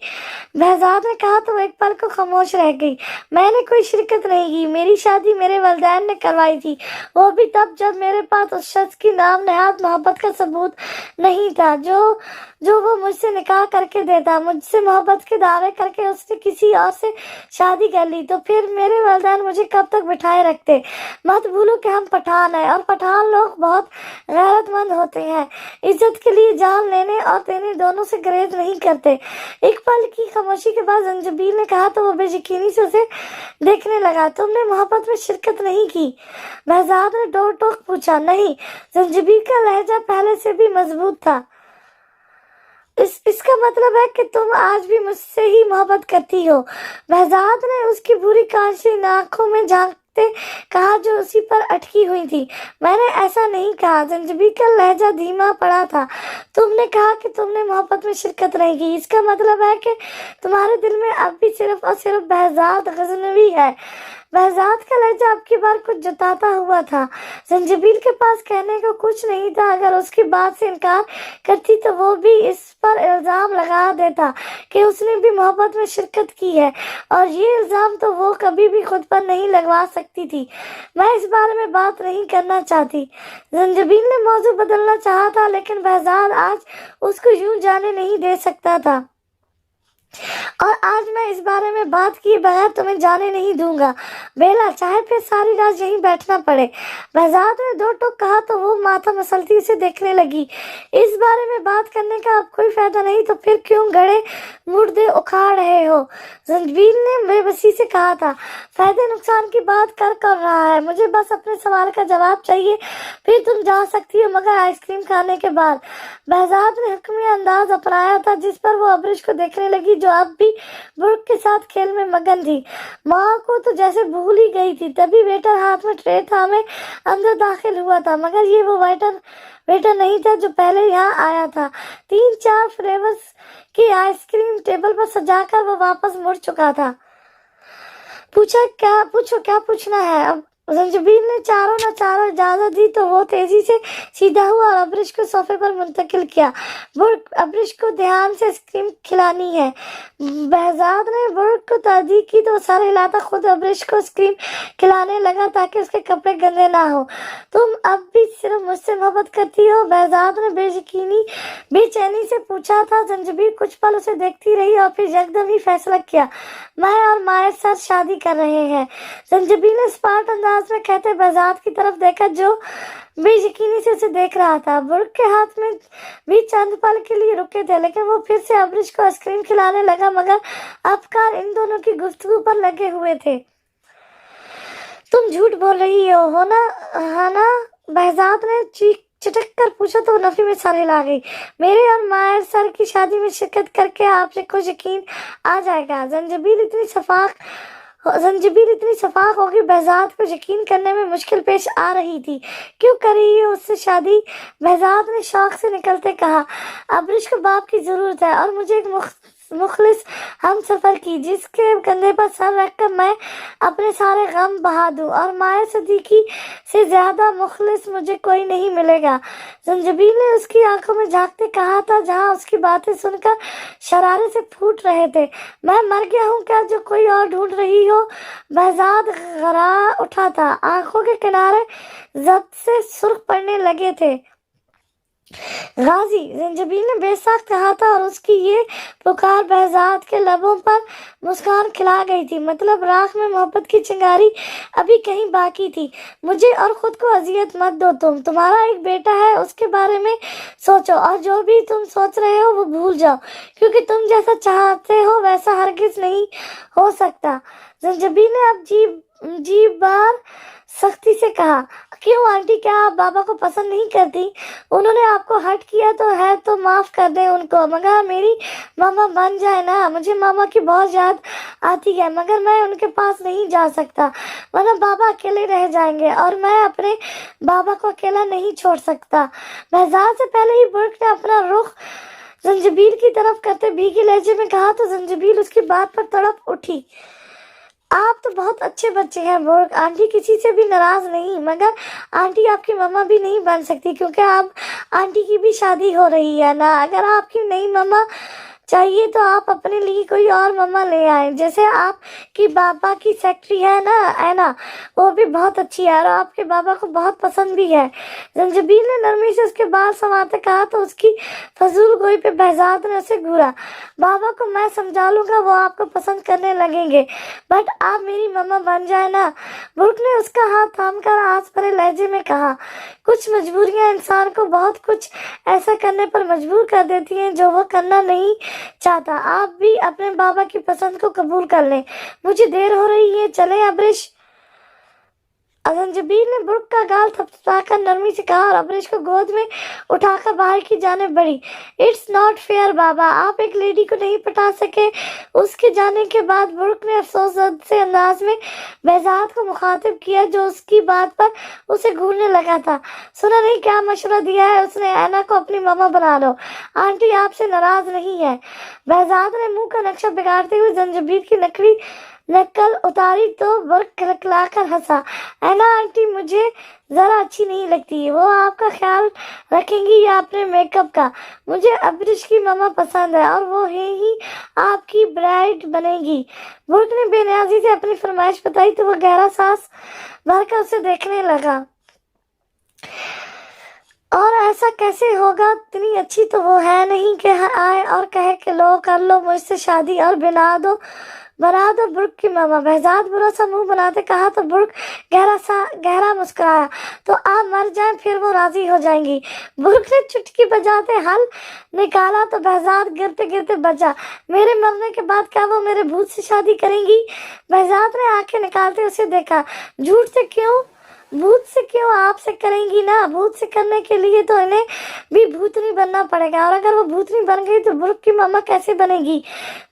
बहजाद ने कहा तो वो एक पल को खामोश रह गई। मैंने कोई शिरकत नहीं की, मेरी शादी मेरे वालिदैन ने करवाई थी, वो भी तब जब मेरे पास उस शख्स की नाम नहाद मोहब्बत का सबूत नहीं था जो वो मुझसे निकाह करके देता। मुझसे मोहब्बत के दावे करके उसने किसी और से शादी कर ली तो फिर मेरे वालिदैन मुझे कब तक बिठाए रखते? मत भूलो कि हम पठान हैं और पठान लोग बहुत गैरतमंद होते हैं, इज्जत के लिए जान लेने और देने दोनों से गुरेज नहीं करते। एक पल की खामोशी के बाद जंजबील ने कहा तो वो बेयकीनी से उसे देखने लगा। तुमने मोहब्बत में शिरकत नहीं की? बहजाद ने डोर टोक पूछा। नहीं। जंजबील का लहजा पहले से भी मजबूत था। इसका मतलब है कि तुम आज भी मुझसे ही मोहब्बत करती हो? बहजाद ने उसकी बुरी कांशीन आंखों में झांकते कहा जो उसी पर अटकी हुई थी। मैंने ऐसा नहीं कहा। जंजबील का लहजा धीमा पड़ा था। तुमने कहा कि तुमने मोहब्बत में शिरकत नहीं की, इसका मतलब है कि तुम्हारे दिल में अब भी सिर्फ और सिर्फ बहजाद गजनवी है। बहजाद का लहजा अब की बार कुछ जताता हुआ था। जंजबील के पास कहने को कुछ नहीं था। अगर उसकी बात से इनकार करती तो वो भी इस पर इल्जाम लगा देता कि उसने भी मोहब्बत में शिरकत की है, और ये इल्जाम तो वो कभी भी खुद पर नहीं लगवा सकती थी। मैं इस बारे में बात नहीं करना चाहती। जंजबील ने मौजू बदलना चाहा था, लेकिन बहजाद आज उसको यूं जाने नहीं दे सकता था, और आज मैं इस बारे में बात किए बगैर तुम्हें जाने नहीं दूंगा। बेला, चाहे फिर सारी रात यहीं बैठना पड़े। बहजाद ने दो टोक कहा तो वो माथा मसलती से देखने लगी। इस बारे में बात करने का अब कोई फायदा नहीं, तो फिर क्यों गड़े मुर्दे उखाड़ रहे हो? जंजबील ने बेबसी से कहा था। फायदे नुकसान की बात कर रहा है, मुझे बस अपने सवाल का जवाब चाहिए, फिर तुम जा सकती हो, मगर आइसक्रीम खाने के बाद। बहजाद ने हुक्मी अंदाज अपनाया था, जिस पर वो अब्रिश को देखने लगी जो अब भी बुर्क के साथ खेल में मगन थी। माँ को तो जैसे भूल ही गई थी। तभी वेटर हाथ में ट्रे थामे अंदर दाखिल हुआ था, मगर ये वो वेटर नहीं था जो पहले यहाँ आया था। 3-4 फ्लेवर्स की आइसक्रीम टेबल पर सजाकर वो वापस मुड़ चुका था। पूछो क्या पूछना है? अब जंजबील ने चारों न चारों इजाजत दी तो वो तेजी से सीधा हुआ और अब्रिश को सोफे पर मुंतकिल किया। बुर्क, अब्रिश को ध्यान से आइसक्रीम खिलानी है। बहजाद ने बुर्क को तादीद की तो सर हिलाता खुद अब्रिश को आइसक्रीम खिलाने लगा ताकि उसके कपड़े गंदे ना हो। तुम अब भी सिर्फ मुझसे मोहब्बत करती हो? बहजाद ने बेचैनी से पूछा था। जंजबील कुछ पल उसे देखती रही और फिर यकदम ही फैसला किया। मैं और मायर सर शादी कर रहे हैं। जंजबील ने स्पार्ट अंदाज में कहते बहजाद की तरफ देखा जो बेयकीनी से उसे देख रहा था। बुर्क के हाथ में भी चंद पल के लिए रुके थे, लेकिन वो फिर से अब्रिश को आइसक्रीम खिलाने लगा, मगर अफकार इन दोनों की गुफ्तगू पर लगे हुए थे। तुम झूठ बोल रही हो ना? है ना? बहजाद ने चीख चिटक कर पूछा तो नफी में सर हिला गई। मेरे और मायर सर की शादी में शिरकत करके आपसे कुछ यकीन आ जाएगा। जंजबील इतनी शफाक होगी बहजाद को यकीन करने में मुश्किल पेश आ रही थी। क्यों कर रही है उससे शादी? बहजाद ने शौक से निकलते कहा। अब्रिश को बाप की जरूरत है और मुझे एक मुखलिस हम सफर की, जिसके कंधे पर सर रखकर मैं अपने सारे गम बहा दूं, और माया सदीकी से ज्यादा मुखलिस मुझे कोई नहीं मिलेगा। जंजबील ने उसकी आंखों में झांकते कहा था, जहां उसकी बातें सुनकर शरारे से फूट रहे थे। मैं मर गया हूँ क्या जो कोई और ढूंढ रही हो? बहजाद घबरा उठा था। आंखों के किनारे जब्त से सुर्ख पड़ने लगे थे। गाजी, जंजबील ने बेसाख्त कहा था, और उसकी ये पुकार बहजाद के लबों पर मुस्कान खिला गई थी। मतलब राख में मोहब्बत की चिंगारी अभी कहीं बाकी थी। मुझे और खुद को अजियत मत दो। तुम्हारा एक बेटा है, उसके बारे में सोचो, और जो भी तुम सोच रहे हो वो भूल जाओ, क्योंकि तुम जैसा चाहते हो वैसा हरगिज नहीं हो सकता। जंजबील ने अब जी बार सख्ती से कहा। क्यों आंटी, क्या आप बाबा को पसंद नहीं करती? उन्होंने आपको हर्ट किया तो है तो माफ कर दें उनको, मगर मेरी मामा बन जाए ना। मुझे मामा की बहुत याद आती है, मगर मैं उनके पास नहीं जा सकता, वरना बाबा अकेले रह जाएंगे, और मैं अपने बाबा को अकेला नहीं छोड़ सकता। बहजाद से पहले ही बुर्क ने अपना रुख जंजबील की तरफ करते भीगे लहजे में कहा तो जंजबील उसकी बात पर तड़प उठी। آپ تو بہت اچھے بچے ہیں برق، آنٹی کسی سے بھی ناراض نہیں، مگر آنٹی آپ کی مما بھی نہیں بن سکتی کیونکہ آپ آنٹی کی بھی شادی ہو رہی ہے نا۔ اگر آپ کی نئی مما چاہیے تو آپ اپنے لیے کوئی اور مما لے آئیں، جیسے آپ کی بابا کی سیکٹری ہے نا اینا، وہ بھی بہت اچھی ہے اور آپ کے بابا کو بہت پسند بھی ہے۔ زنجبیل نے نرمی سے اس کے بال سنوارتے کہا تو اس کی فضول گوئی پہ بہزاد نے اسے گھورا۔ بابا کو میں سمجھا لوں گا، وہ آپ کو پسند کرنے لگیں گے، بٹ آپ میری مما بن جائے نا۔ برق نے اس کا ہاتھ تھام کر آس بھرے لہجے میں کہا، کچھ مجبوریاں انسان کو بہت کچھ ایسا کرنے پر مجبور کر دیتی ہیں جو وہ کرنا نہیں چاہتا۔ آپ بھی اپنے بابا کی پسند کو قبول کر لیں، مجھے دیر ہو رہی ہے، چلیں ابرش۔ زنجبیل نے برق کا گال تھپتھپا کر نرمی سے کہا اور ابرش کو گود میں اٹھا کر باہر کی جانب بڑھی۔ اٹس ناٹ فیئر بابا، آپ ایک لیڈی کو نہیں پٹا سکے۔ اس کے جانے کے بعد برق نے افسوس زد انداز میں بہزاد کو مخاطب کیا جو اس کی بات پر اسے گھورنے لگا تھا۔ سنا نہیں کیا مشورہ دیا ہے اس نے، اینا کو اپنی مما بنا لو، آنٹی آپ سے ناراض نہیں ہے۔ بہزاد نے منہ کا نقشہ بگاڑتے ہوئے زنجبیل کی نکلی نقل اتاری تو برق کھلکھلا کر ہنسا۔ اینا آنٹی مجھے ذرا اچھی نہیں لگتی، وہ آپ کا خیال رکھیں گی یا اپنے میک اپ کا؟ مجھے ابرش کی مما پسند ہے اور وہ ہی آپ کی برائڈ بنے گی۔ برق نے بے نیازی سے اپنی فرمائش بتائی تو وہ گہرا سانس بھر کر اسے دیکھنے لگا۔ اور ایسا کیسے ہوگا، اتنی اچھی تو وہ ہے نہیں کہ آئے اور کہے کہ لو کر لو مجھ سے شادی اور بنا دو برق کی ماما۔ بہزاد برا سا منہ بناتے کہا تو برق گہرا مسکرایا، تو آپ مر جائیں پھر وہ راضی ہو جائیں گی۔ برق نے چٹکی بجاتے حل نکالا تو بہزاد گرتے گرتے بچا، میرے مرنے کے بعد کیا وہ میرے بھوت سے شادی کریں گی؟ بہزاد نے آنکھیں نکالتے اسے دیکھا، جھوٹ سے کیوں، بھوت سے کیوں، آپ سے کریں گی نا۔ بھوت سے کرنے کے لیے تو انہیں بھی بھوتنی بننا پڑے گا، اور اگر وہ بھوتنی بن گئی تو برق کی ماما کیسے بنے گی؟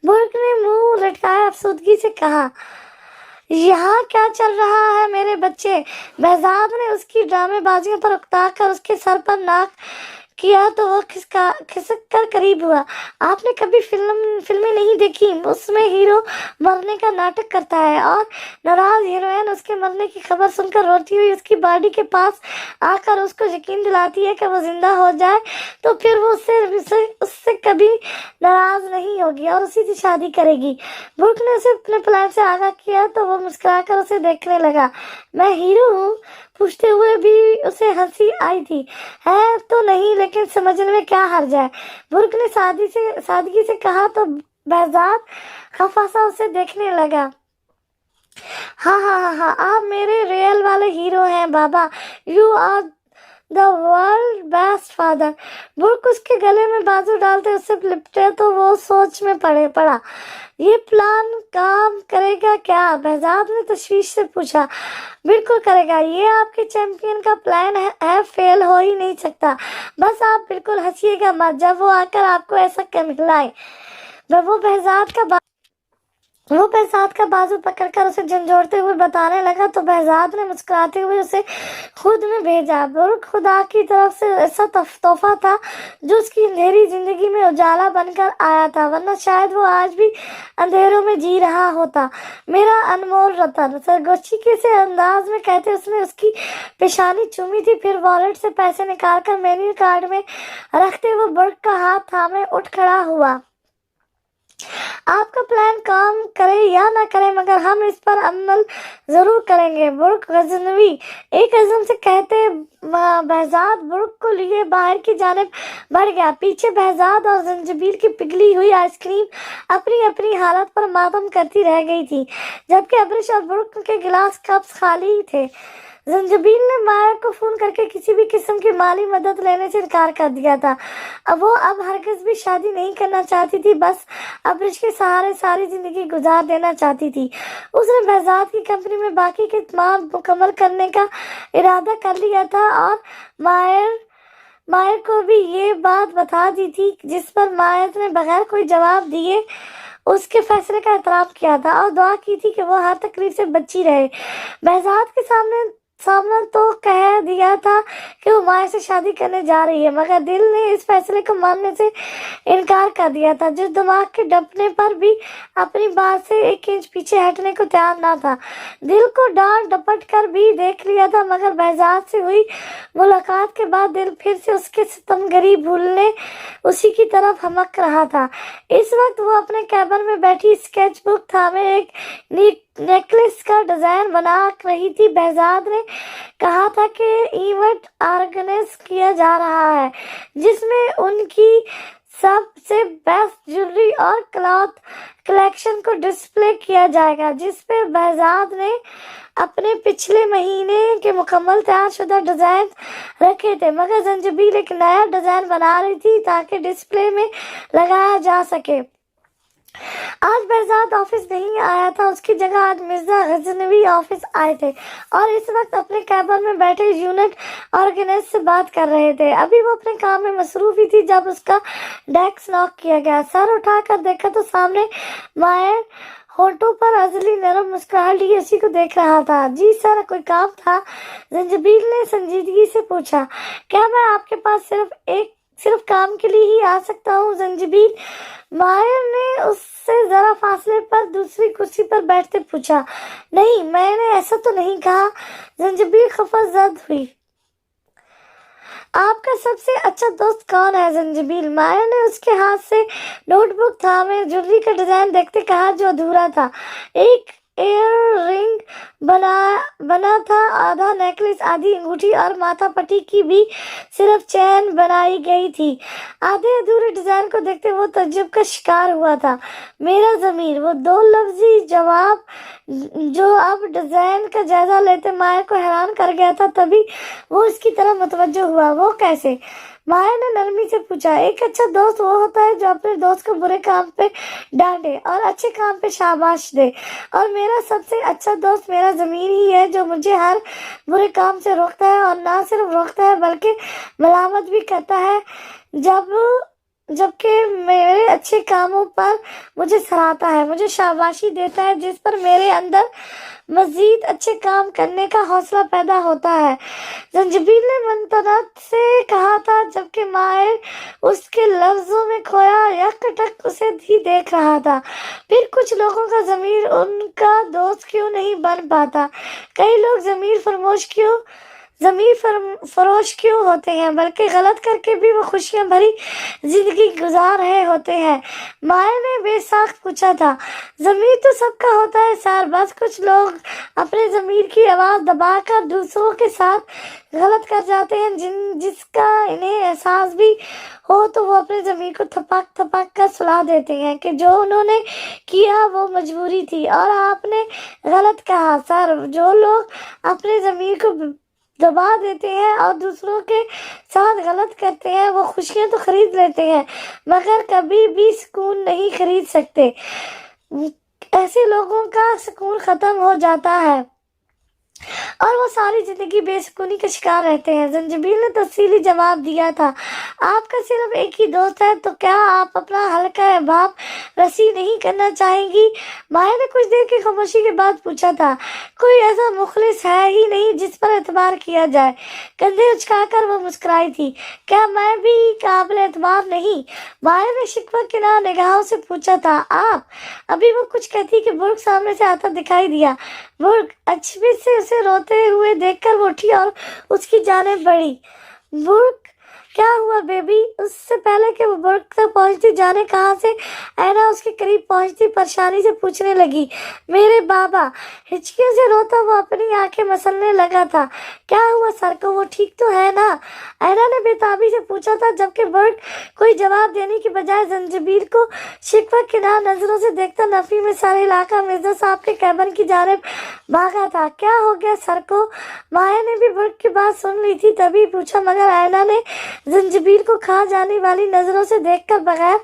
برق نے منہ لٹکائے افسردگی سے کہا، یہاں کیا چل رہا ہے میرے بچے؟ بہزاد نے اس کی ڈرامے بازیوں پر اکتا کر اس کے سر پر ناک کیا تو وہ کھسک کر قریب ہوا۔ آپ نے کبھی فلمیں نہیں دیکھی، اس میں ہیرو مرنے کا ناٹک کرتا ہے اور ناراض ہیروئن اس کے مرنے کی خبر سن کر روتی ہوئی اس کی باڈی کے پاس آ کر اس کو یقین دلاتی ہے کہ وہ زندہ ہو جائے تو پھر وہ اس سے کبھی ناراض نہیں ہوگی اور اسی سے شادی کرے گی۔ برق نے اسے اپنے پلان سے آگاہ کیا تو وہ مسکرا کر اسے دیکھنے لگا۔ میں ہیرو ہوں؟ پوچھتے ہوئے بھی اسے ہنسی آئی تھی۔ ہے تو نہیں، لیکن سمجھنے میں کیا حرج ہے؟ برق نے سادگی سے کہا تو بہزاد خفا سا اسے دیکھنے لگا۔ ہاں، آپ میرے ریئل والے ہیرو ہیں بابا، you are the world best father. برق اس کے گلے میں بازو ڈالتے اس سے لپٹے تو وہ سوچ میں پڑا۔ یہ پلان کام کرے گا کیا؟ بہزاد نے تشویش سے پوچھا۔ بالکل کرے گا، یہ آپ کے چیمپئن کا پلان ہے، فیل ہو ہی نہیں سکتا۔ بس آپ بالکل ہنسیے گا مت جب وہ آ کر آپ کو ایسا کہلائے۔ وہ بہزاد کا بازو پکڑ کر اسے جھنجھوڑتے ہوئے بتانے لگا تو بہزاد نے مسکراتے ہوئے اسے خود میں بھیجا۔ برق خدا کی طرف سے ایسا تحفہ تھا جو اس کی اندھیری زندگی میں اجالا بن کر آیا تھا، ورنہ شاید وہ آج بھی اندھیروں میں جی رہا ہوتا۔ میرا انمول رتن، سرگوشی کے سے انداز میں کہتے اس نے اس کی پیشانی چومی تھی، پھر والیٹ سے پیسے نکال کر مینیو کارڈ میں رکھتے وہ برق کا ہاتھ تھامے اٹھ کھڑا ہوا۔ آپ کا پلان کام کرے یا نہ کرے مگر ہم اس پر عمل ضرور کریں گے۔ برق غضنفی ایک عزم سے کہتے بہزاد برق کو لیے باہر کی جانب بڑھ گیا۔ پیچھے بہزاد اور زنجبیل کی پگھلی ہوئی آئس کریم اپنی اپنی حالت پر ماتم کرتی رہ گئی تھی، جبکہ ابرش اور برق کے گلاس کپس خالی تھے۔ زنجبیل نے مائر کو فون کر کے کسی بھی قسم کی مالی مدد لینے سے انکار کر دیا تھا۔ وہ اب ہرگز بھی شادی نہیں کرنا چاہتی تھی، بس ابرش کے سہارے ساری زندگی گزار دینا چاہتی تھی۔ اس نے بہزاد کی کمپنی میں باقی کے تمام مکمل کرنے کا ارادہ کر لیا تھا اور مائر کو بھی یہ بات بتا دی تھی، جس پر مائر نے بغیر کوئی جواب دیے اس کے فیصلے کا احترام کیا تھا اور دعا کی تھی کہ وہ ہر تکلیف سے بچی رہے۔ بہزاد کے سامنے सामना तो कह दिया था कि वो माया से शादी करने जा रही है, मगर दिल ने इस फैसले को मानने से इनकार कर दिया था, जो दिमाग के डपने पर भी अपनी बात से 1 इंच पीछे हटने को तैयार ना था। दिल को डांट डपट कर भी देख लिया था, मगर बहजाद से हुई मुलाकात के बाद दिल फिर से उसके सितमगरी भूलने उसी की तरफ हमक रहा था। इस वक्त वो अपने कैबिन में बैठी स्केच बुक थामे एक नेकलेस का डिजाइन बना रही थी। बहजाद ने कहा था कि इवेंट ऑर्गेनाइज किया जा रहा है जिसमें उनकी सबसे बेस्ट ज्वेलरी और क्लॉथ कलेक्शन को डिस्प्ले किया जाएगा, जिस पे बहजाद ने अपने पिछले महीने के मुकम्मल तैयारशुदा डिजाइन रखे थे, मगर जंजबील एक नया डिजाइन बना रही थी ताकि डिस्प्ले में लगाया जा सके। आज बहजाद ऑफिस नहीं आया था, उसकी जगह आज मिर्जा गजनवी ऑफिस आए थे और इस वक्त अपने कैबिन में बैठे यूनिट ऑर्गेनाइज से बात कर रहे थे। अभी वो अपने काम में मसरूफ ही थी जब उसका डेस्क नॉक किया गया। सर उठाकर देखा तो सामने मायर होठों पर अजली नरम मुस्कुराहट लिए उसी को देख रहा था। जी सर, कोई काम था? जंजबील ने संजीदगी से पूछा। क्या मैं आपके पास सिर्फ काम के लिए ही आ सकता हूँ जंजबील? मायर ने उससे जरा फासले पर दूसरी कुर्सी पर बैठते पूछा। नहीं, मैंने ऐसा तो नहीं कहा। जंजबील खफाजद हुई। आपका सबसे अच्छा दोस्त कौन है जंजबील? माया ने उसके हाथ से नोटबुक थामे ज्वेलरी का डिजाइन देखते कहा जो अधूरा था। एक एयर रिंग बना था, आधा नेकलेस, आधी अंगूठी और माथा पट्टी की भी सिर्फ चैन बनाई गई थी। आधे अधूरे डिजाइन को देखते वो तज्जुब का शिकार हुआ था। मेरा ज़मीर, वो 2 लफ्जी जवाब जो अब डिजाइन का जायजा लेते माया को हैरान कर गया था। तभी वो इसकी तरफ मुतवज्जो हुआ। वो कैसे? माया ने नरमी से पूछा। एक अच्छा दोस्त वो होता है जो अपने दोस्त को बुरे काम पे डांटे और अच्छे काम पे शाबाश दे, और मेरा सबसे अच्छा दोस्त मेरा ज़मीर ही है जो मुझे हर बुरे काम से रोकता है, और ना सिर्फ रोकता है बल्कि मलामत भी करता है जबकि मेरे अच्छे कामों पर मुझे सराहता है, मुझे शाबाशी देता है, जिस पर मेरे अंदर मजीद अच्छे काम करने का हौसला पैदा होता है। जंजबील ने मंतनत से कहा था, जबकि मायर उसके लफ्जों में खोया यकटक उसे ही देख रहा था। फिर कुछ लोगों का ज़मीर उनका दोस्त क्यों नहीं बन पाता? कई लोग ज़मीर फरोश क्यों होते हैं, बल्कि गलत करके भी वो खुशियां भरी जिंदगी गुजार रहे होते हैं। माया ने बेसाख्त पूछा था। ज़मीर तो सबका होता है सर, बस कुछ लोग अपने ज़मीर की आवाज़ दबाकर दूसरों के साथ गलत कर जाते हैं, जिसका इन्हें एहसास भी हो तो वो अपने ज़मीर को थपक कर सुला देते हैं कि जो उन्होंने किया वो मजबूरी थी। और आपने गलत कहा सर, जो लोग अपने ज़मीर को दबा देते हैं और दूसरों के साथ गलत करते हैं, वो खुशियां तो खरीद लेते हैं मगर कभी भी सुकून नहीं खरीद सकते। ऐसे लोगों का सुकून खत्म हो जाता है और वो सारी जिंदगी बेसुकूनी का शिकार रहते हैं। जंजबील ने तफसीली जवाब दिया था। आपका सिर्फ एक ही दोस्त है, तो क्या आप अपना हल्का अहबाब रसी नहीं करना चाहेंगी? माया ने कुछ देर की खामोशी के बाद पूछा था। कोई ऐसा मुखलिस है ही नहीं जिस पर एतबार किया जाए। कंधे उचकाकर वो मुस्कुराई थी। क्या मैं भी काबिल एतबार नहीं? माया ने शिकवा किनारा निगाहों से पूछा था। आप? अभी वो कुछ कहती कि बुर्ग सामने से आता दिखाई दिया। बुर्ग अचंभे से उसे रोते हुए देखकर वो उठी और उसकी जानिब बढ़ी। बुर्ग, क्या हुआ बेबी? उससे पहले कि वो बुर्ग तक पहुंचती, जाने कहां से ऐना उसके करीब पहुंचती परेशानी से पूछने लगी। मेरे बाबा। हिचकियों से रोता वो अपनी आंखें मसलने लगा था। क्या हुआ सर को? वो ठीक तो है ना? ऐना ने बेताबी से पूछा था, जबकि बुर्ग कोई जवाब देने की बजाय जंजबील को शिकवा किनार नजरों से देखता नफी में सारा इलाका मिर्जा साहब के कैबिन की जानिब भागा था। क्या हो गया सर को? माया ने भी बुर्ग की बात सुन ली थी, तभी पूछा, मगर ऐना ने जंजबील को खा जाने वाली नजरों से देखकर बगैर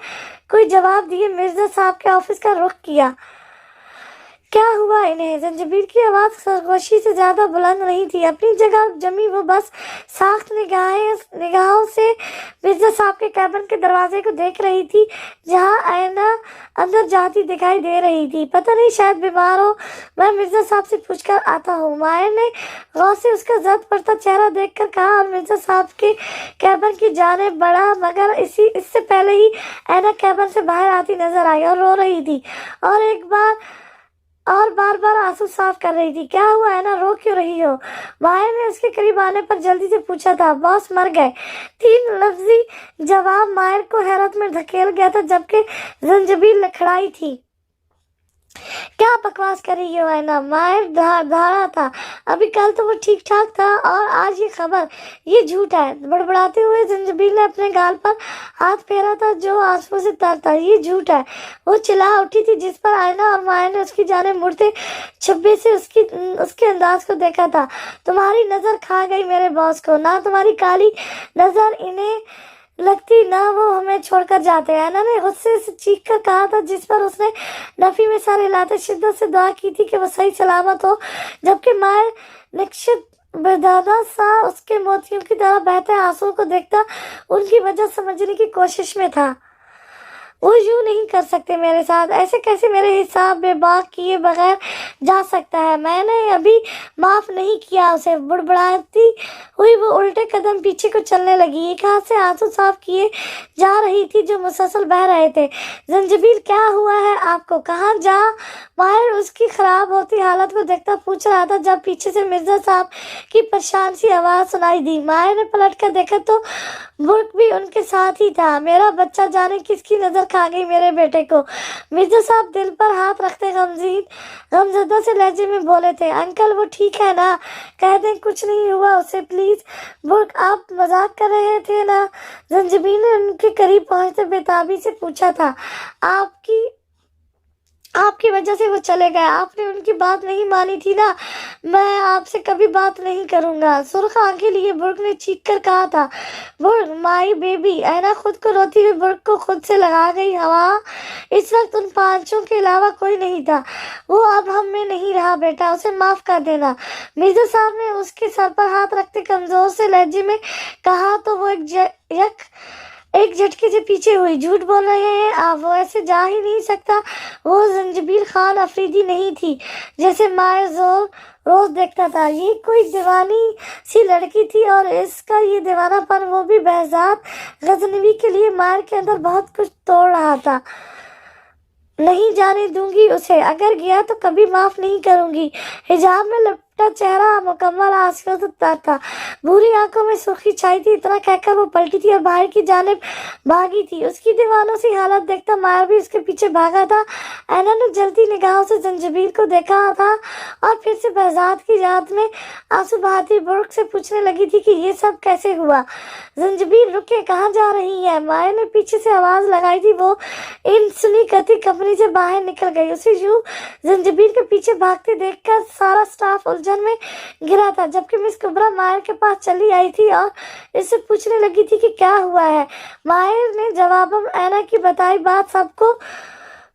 कोई जवाब दिए मिर्जा साहब के ऑफिस का रुख किया। क्या हुआ इन्हें? जंजीबीर की आवाज सरगोशी से ज्यादा बुलंद नहीं थी। अपनी जगह जमी वो बस साख्त निगाहों से मिर्जा साहब के कैबिन के दरवाजे को देख रही थी, जहां आईना अंदर जाती दिखाई दे रही थी। पता नहीं, शायद बीमार हो, मैं मिर्जा साहब से पूछकर आता हूँ। मायर ने गौर से उसका जद पड़ता चेहरा देखकर कहा और मिर्जा साहब के कैबिन की जानिब बढ़ा, मगर इससे पहले ही ऐना कैबिन से बाहर आती नजर आई और रो रही थी और बार बार आंसू साफ कर रही थी। क्या हुआ है ना, रो क्यों रही हो? माया ने उसके करीब आने पर जल्दी से पूछा था। बॉस मर गए। 3 लफ्जी जवाब मायर को हैरत में धकेल गया था, जबकि जंजीबीर लखड़ाई थी। क्या बकवास कर रही हो ऐना? मायर धारा था। अभी कल तो वो ठीक ठाक था और आज ये खबर, ये झूठ है। बड़बड़ाते हुए जंजीबीर ने अपने गाल पर हाथ फेरा था जो आंसुओं से तर था। ये झूठ है, वो चिल्ला उठी थी, जिस पर आईना और मायर ने उसकी जाने मुड़ते छब्बे से उसके अंदाज को देखा था। तुम्हारी नजर खा गई मेरे बॉस को। ना तुम्हारी काली नजर इन्हें लगती, ना वो हमें छोड़कर जाते। ऐना ने गुस्से से चीख कर कहा था, जिस पर उसने नफी में सर हिलाते शिद्दत से दुआ की थी कि वो सही सलामत हो, जबकि मायर निश्चित बेदादा सा उसके मोतियों की तरह बहते आंसुओं को देखता उनकी वजह समझने की कोशिश में था। वो यूं नहीं कर सकते मेरे साथ, ऐसे कैसे मेरे हिसाब बेबाक किए बगैर जा सकता है? मैंने अभी माफ नहीं किया उसे। बुड़बुड़ाती हुई वो उल्टे कदम पीछे को चलने लगी। एक हाथ से आंसू साफ किए जा रही थी जो मुसलसल बह रहे थे। जंजीबीर, क्या हुआ है आपको? कहाँ जा? माहिर उसकी खराब होती हालत को देखता पूछ रहा था, जब पीछे से मिर्जा साहब की परेशान सी आवाज सुनाई दी। माहिर ने पलट कर देखा तो बुर्क भी उनके साथ ही था। मेरा बच्चा, जाने किसकी नजर खा गई मेरे बेटे को। मिर्जा साहब दिल पर हाथ रखते गमजदा से लहजे में बोले थे। अंकल, वो ठीक है ना? कह दें कुछ नहीं हुआ उसे प्लीज। बुर्क, आप मजाक कर रहे थे ना? जंजीबीर ने उनके करीब पहुंचते बेताबी से पूछा था। आपकी वजह से वो चले गए। आपने उनकी बात नहीं मानी थी ना? मैं आपसे कभी बात नहीं करूंगा। सुर्ख आंखें लिए बुर्क ने चीख कर कहा था। बुर्क, माई बेबी। ऐना खुद को रोती हुई बुर्क को खुद से लगा गई हवा। इस वक्त उन पांचों के अलावा कोई नहीं था। वो अब हम में नहीं रहा बेटा, उसे माफ कर देना। मिर्जा साहब ने उसके सर पर हाथ रखते कमजोर से लहजे में कहा तो वो एक झटके से पीछे हुई। झूठ बोल रहे हैं आप, वो ऐसे जा ही नहीं सकता। वो जंजीबीर खान अफरीदी नहीं थी जैसे मायर रोज देखता था। ये कोई दीवानी सी लड़की थी और इसका ये दीवानापन, वो भी बहजाद गजनवी के लिए मायर के अंदर बहुत कुछ तोड़ रहा था। नहीं जाने दूंगी उसे, अगर गया तो कभी माफ नहीं करूंगी। हिजाब में लपटा चेहरा मुकम्मल आंसुओं से तर था। भूरी आंखों में सुर्खी छाई थी। इतना कहकर वो पलटी थी और बाहर की जानिब भागी थी। उसकी दीवानों सी हालत देखता मायर भी उसके पीछे भागा था। ऐना ने जलती निगाहों से जंजीबीर को देखा था और फिर से बहजाद की याद में आंसू बहाती बुर्क से पूछने लगी थी कि ये सब कैसे हुआ। जंजीबीर, रुके, कहाँ जा रही है? मायर ने पीछे से आवाज लगाई थी। वो इन सुनी करती कंपनी से बाहर निकल गई। उसे यूं जंजीबीर के पीछे भागते देखकर सारा स्टाफ उलझन में गिरा था, जबकि मिस कुबरा मायर के पास चली आई थी और इससे पूछने लगी थी कि क्या हुआ है। मायर ने जवाबन ऐना की बताई बात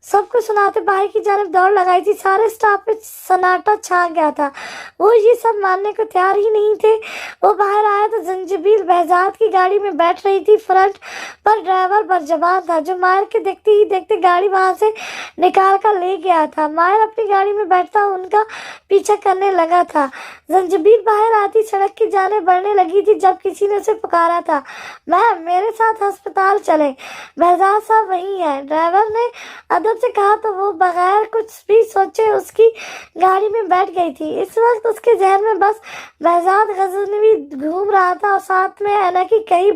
सबको सुनाते बाहर की जानिब दौड़ लगाई थी। सारे स्टाफ पे सन्नाटा छा गया था। वो ये सब मानने को तैयार ही नहीं थे। वो बाहर आया तो जंजीबीर बहजाद की गाड़ी में बैठ रही थी। फ्रंट पर ड्राइवर बरजबान था, जो मायर के देखते ही देखते गाड़ी वहां से निकाल कर ले गया था। मायर अपनी गाड़ी में बैठता उनका पीछा करने लगा था। जंजीबीर बाहर आती सड़क की जानिब बढ़ने लगी थी जब किसी ने उसे पुकारा था। मैम, मेरे साथ अस्पताल चले, बहजाद साहब वही है। ड्राइवर ने अदब से कहा तो वो बगैर कुछ भी सोचे उसकी गाड़ी में बैठ गई थी। इस वक्त उसके जहन में बस बहजाद गजनवी घूम रहा था और साथ में ऐना की कई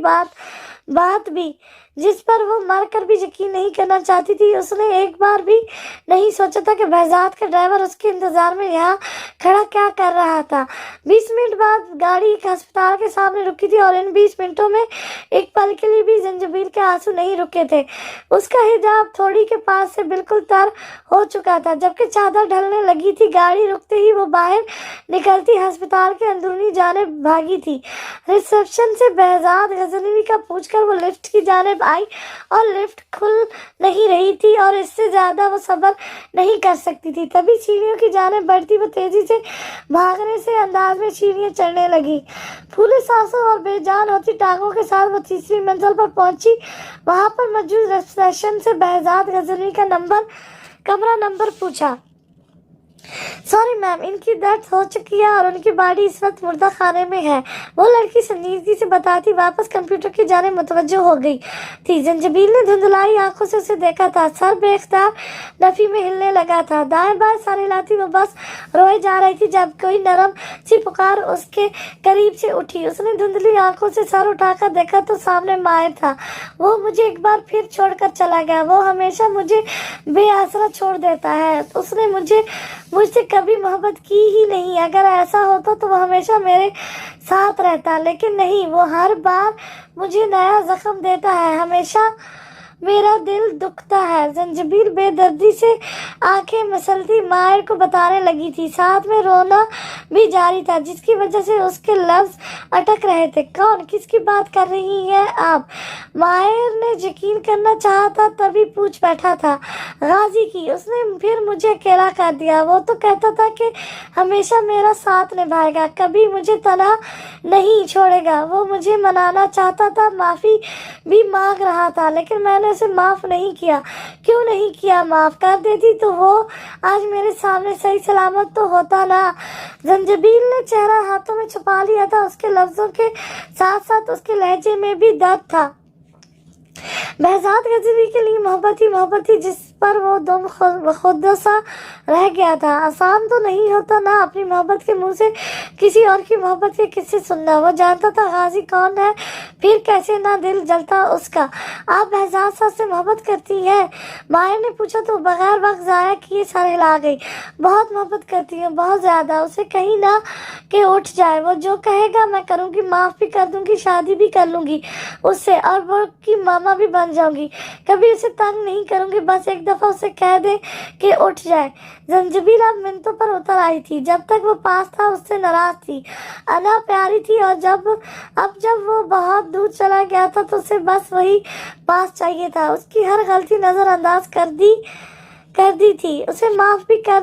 बात भी, जिस पर वो मर कर भी यकीन नहीं करना चाहती थी। उसने एक बार भी नहीं सोचा था कि बहजाद का ड्राइवर उसके इंतजार में यहाँ खड़ा क्या कर रहा था। 20 मिनट बाद गाड़ी एक अस्पताल के सामने रुकी थी और इन 20 मिनटों में एक पल के लिए भी जंजीबील के आंसू नहीं रुके थे। उसका हिजाब थोड़ी के पास से बिल्कुल तर हो चुका था। जबकि चादर ढलने लगी थी, गाड़ी रुकते ही वो बाहर निकलती अस्पताल के अंदरूनी जानिब भागी थी। रिसेप्शन से बहजाद गजनवी का पूछकर वो लिफ्ट की जानिब आई और लिफ्ट खुल नहीं रही थी और इससे ज्यादा वो सब्र नहीं कर सकती थी। तभी सीढ़ियों की जानिब बढ़ती वो तेजी से भागने से अंदाज में सीढ़ियां चढ़ने लगी। फूले सांसों और बेजान होती टांगों के साथ वो तीसरी मंजिल पर पहुंची। वहां पर मौजूद रिसेप्शन से बहजाद गजनवी का कमरा नंबर पूछा। सॉरी मैम, इनकी दर्द हो चुकी है और उनकी बॉडी इस वक्त मुर्दा खाने में है, वो लड़की संजीदगी से बताती वापस कंप्यूटर की जाने मुतवज्जो हो गई थी। जंजीबील ने धुंधलाई आंखों से उसे देखा था। सर बेख्तियार नफी में हिलने लगा था। दाएं बाएं सर हिलाती वो बस रोए जा रही थी जब कोई नरम सी पुकार उसके करीब से उठी। उसने धुंधली आंखों से सर उठाकर देखा तो सामने माहिर था। वो मुझे एक बार फिर छोड़कर चला गया। वो हमेशा मुझे बेआसरा छोड़ देता है। उसने मुझसे कभी मोहब्बत की ही नहीं। अगर ऐसा होता तो वो हमेशा मेरे साथ रहता, लेकिन नहीं, वो हर बार मुझे नया जख्म देता है। हमेशा मेरा दिल दुखता है। जंजीबील बेदर्दी से आंखें मसलती माहिर को बताने लगी थी, साथ में रोना भी जारी था, जिसकी वजह से उसके लफ्ज अटक रहे थे। कौन, किसकी बात कर रही हैं आप? माहिर ने यकीन करना चाहा था तभी पूछ बैठा था। गाजी की। उसने फिर मुझे अकेला कर दिया। वो तो कहता था कि हमेशा मेरा साथ निभाएगा, कभी मुझे तन्हा नहीं छोड़ेगा। वो मुझे मनाना चाहता था, माफी भी मांग रहा था, लेकिन मैंने उसे माफ नहीं किया। क्यों नहीं किया? माफ कर देती तो वो आज मेरे सामने सही सलामत तो होता ना। जंजीबील ने चेहरा हाथों में छुपा लिया था। उसके लफ्जों के साथ साथ उसके लहजे में भी दर्द था। बहजाद गजनवी के लिए मोहब्बत थी जिस पर वो दम खुद सा रह गया था। आसान तो नहीं होता ना अपनी मोहब्बत के मुंह से किसी और की मोहब्बत के किस्से सुनना। वो जानता था गाजी कौन है, फिर कैसे ना दिल जलता उसका। आप बहजाद साहब से मोहब्बत करती हैं? माहिर ने पूछा तो बगैर वक्त जाया किए सर हिला गई। बहुत मोहब्बत करती हूँ, बहुत ज्यादा। उसे कहीं ना कि उठ जाए। वो जो कहेगा मैं करूँगी, माफ भी कर दूंगी, शादी भी कर लूंगी उससे, और वो की मामा भी बन जाऊंगी। कभी उसे तंग नहीं करूंगी, बस एक दफा उसे कह दे कि उठ जाए। जंजीबील अब मिनटों पर उतर आई थी। जब तक वो पास था उससे नाराज थी, अना प्यारी थी, और जब वो बहुत दूर चला गया था तो उसे बस वही पास चाहिए था। उसकी हर गलती नजरअंदाज कर दी थी, उसे माफ भी कर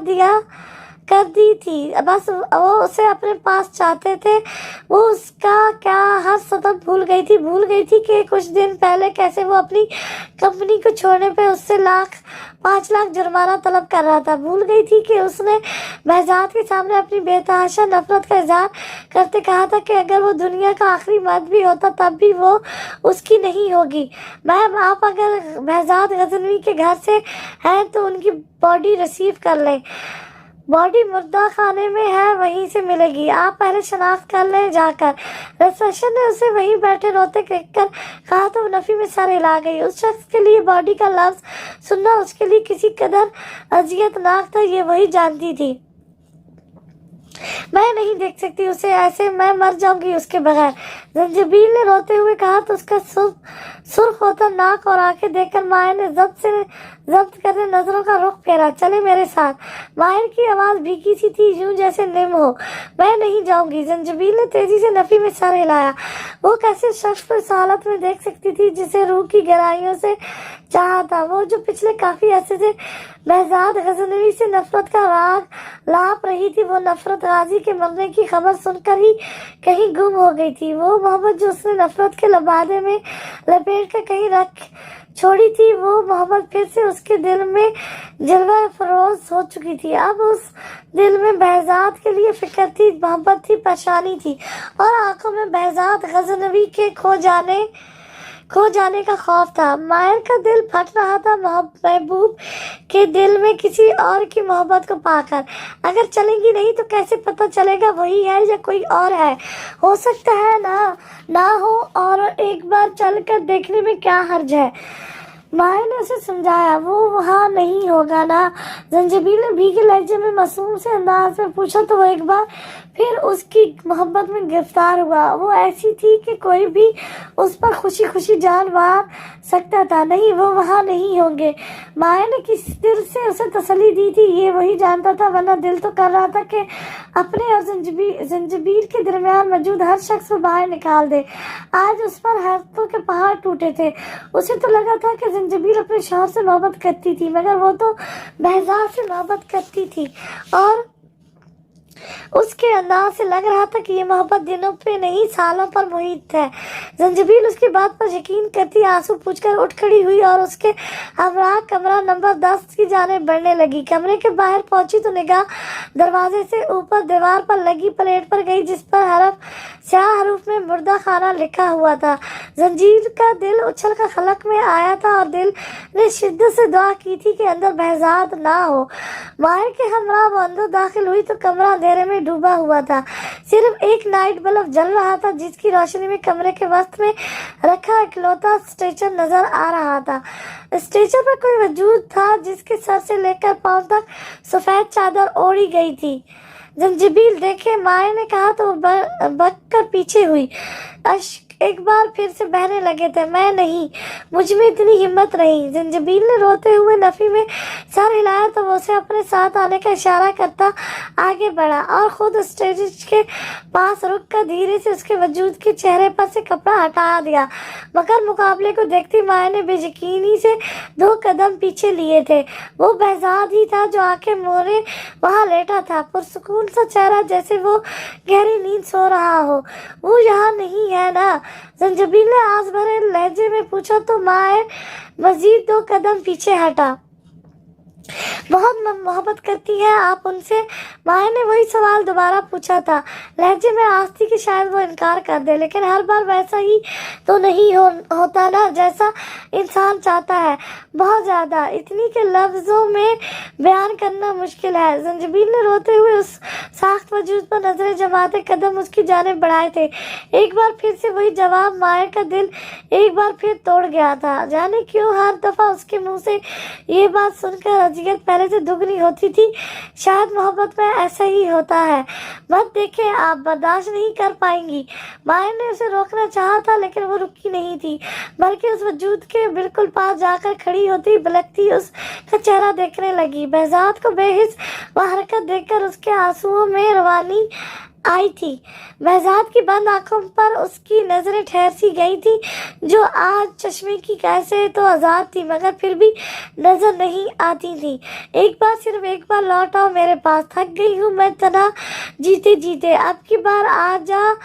दी थी। बस वो उसे अपने पास चाहते थे। वो उसका क्या हर सतत भूल गई थी कि कुछ दिन पहले कैसे वो अपनी कंपनी को छोड़ने पे उससे 5 लाख जुर्माना तलब कर रहा था। भूल गई थी कि उसने बहजाद के सामने अपनी बेतहाशा नफरत का इजहार करते कहा था कि अगर वो दुनिया का आखिरी मर्द भी होता तब भी वो उसकी नहीं होगी। मैम, आप अगर बहजाद गजनवी के घर से हैं तो उनकी बॉडी रिसीव कर लें। बॉडी मुर्दा खाने में है, वहीं से मिलेगी। आप पहले शनाख्त कर लें जाकर। रिसेप्शन ने उसे वहीं बैठे रोते देखकर कहा तो नफी में सर हिला गई। उस शख्स के लिए बॉडी का लफ्ज सुनना उसके लिए किसी कदर अजियतनाक था, ये वही जानती थी। मैं नहीं देख सकती उसे ऐसे, मैं मर जाऊंगी उसके बगैर। जंजीबील ने रोते हुए कहा तो उसका सुर्ख होता नाक और आंखें देखकर माहिर ने जब्त करने नजरों का रुख फेरा। चले मेरे साथ। माहिर की आवाज भीगी सी थी, यूं जैसे निम हो। मैं नहीं जाऊंगी। जंजीबील ने तेजी से नफी में सर हिलाया। वो कैसे शख्स को इस हालत में देख सकती थी जिसे रूह की गहराइयों से चाहा था। वो जो पिछले काफी अरसे से बहजाद गजनवी से नफरत का राग लाप रही थी, वो नफरत गाजी के मरने की खबर सुनकर ही कहीं गुम हो गई थी। वो मोहब्बत जो उसने नफरत के लबादे में लपेट कर कहीं रख छोड़ी थी, वो मोहब्बत फिर से उसके दिल में जलवा फरोज हो चुकी थी। अब उस दिल में बहजाद के लिए फिक्र थी, मोहब्बत थी, परेशानी थी, और आंखों में बहजाद गजनवी के खो जाने का खौफ था। माहिर का दिल फट रहा था महबूब के दिल में किसी और की मोहब्बत को पाकर। अगर चलेंगी नहीं तो कैसे पता चलेगा वही है या कोई और है? हो सकता है ना हो, और एक बार चलकर देखने में क्या हर्ज है? माए ने उसे समझाया, वो वहाँ नहीं होगा ना। जंजीबील ने भीगे लहजे में मासूम से अंदाज में पूछा तो वो एक बार फिर उसकी मोहब्बत में गिरफ्तार हुआ। वो ऐसी थी कि कोई भी उस पर खुशी खुशी जान मार सकता था। नहीं, वो वहाँ नहीं होंगे। माए ने किस दिल से उसे तसल्ली दी थी ये वही जानता था, वरना दिल तो कर रहा था कि अपने और जंजीबील के दरमियान मौजूद हर शख्स को बाहर निकाल दे। आज उस पर हैरतों के पहाड़ टूटे थे। उसे तो लगा था कि जंजीबील अपने शौहर से मोहब्बत करती थी, मगर वो तो बहजाद से मोहब्बत करती थी और उसके अंदाज से लग रहा था कि ये मोहब्बत दिनों पे नहीं सालों पर मुहित है। जंजीबील उसकी बात पर यकीन करती आंसू पूछकर उठ खड़ी हुई और उसके हमरा कमरा नंबर 10 की जानिब बढ़ने लगी। कमरे के बाहर पहुंची तो निगाह दरवाजे से ऊपर दीवार पर लगी प्लेट पर गई, जिस पर स्याह हरूफ में मुर्दा खाना लिखा हुआ था। जंजीर का दिल उछल कर खलक में आया था और दिल ने शिद्दत से दुआ की थी कि अंदर बहजाद ना हो। माहिर के हमरा वो अंदर दाखिल हुई तो कमरा अंधेरे में डूबा हुआ था। सिर्फ एक नाइट बल्ब जल रहा था, जिसकी रोशनी में कमरे के वस्त में रखा इकलौता स्ट्रेचर नजर आ रहा था। स्ट्रेचर पर कोई वजूद था जिसके सर से लेकर पांव तक सफेद चादर ओढ़ी गई थी। जंजीबील देखे, माए ने कहा तो बक कर पीछे हुई। अश्क एक बार फिर से बहने लगे थे। मैं नहीं, मुझ में इतनी हिम्मत नहीं। जंजीबील ने रोते हुए नफी में सर हिलाया तो वो उसे अपने साथ आने का इशारा करता आगे बढ़ा और खुद स्टेज के पास रुक कर धीरे से उसके वजूद के चेहरे पर से कपड़ा हटा दिया। मगर मुकाबले को देखती माए ने बेयकीनी से 2 कदम पीछे लिए थे। वो बहजाद ही था जो आंखें मोड़े वहाँ लेटा था, पुरसुकून सा चेहरा, जैसे वो गहरी नींद सो रहा हो। वो यहाँ नहीं है ना? जंजीबील ने आस भरे लहजे में पूछा तो माए मजीद 2 कदम पीछे हटा। बहुत मोहब्बत करती है आप उनसे? माए ने वही सवाल दोबारा पूछा था। लहजे में आस थी कि शायद वो इनकार कर दे, लेकिन हर बार वैसा ही तो नहीं होता ना जैसा इंसान चाहता है। बहुत ज्यादा, इतनी के लफ्जों में बयान करना मुश्किल है। जंजीबील ने रोते हुए उस साख्त वजूद पर नजरें जमाते कदम उसकी जानिब बढ़ाए थे। एक बार फिर से वही जवाब। माए का दिल एक बार फिर तोड़ गया था। जाने क्यों हर दफा उसके मुंह से ये बात सुनकर अजियत पहले से दुगनी होती थी। शायद मोहब्बत में ऐसा ही होता है। मत देखें, आप बर्दाश्त नहीं कर पाएंगी। माए ने उसे रोकना चाहा था, लेकिन वो रुकी नहीं थी, बल्कि उस वजूद के बिल्कुल पास जाकर खड़ी होती बलकती उसका चेहरा देखने लगी। बहजाद को बेहिस वह हरकत देखकर उसके आंसुओं में रवानी आई थी। बहजाद की बंद आंखों पर उसकी नजरें ठहर सी गई थी, जो आज चश्मे की कैसे तो आजाद थी, मगर फिर भी नजर नहीं आती थी। एक बार, सिर्फ एक बार लौट आओ मेरे पास, थक गई हूँ मैं तना जीते जीते। अब की बार आ जाओ,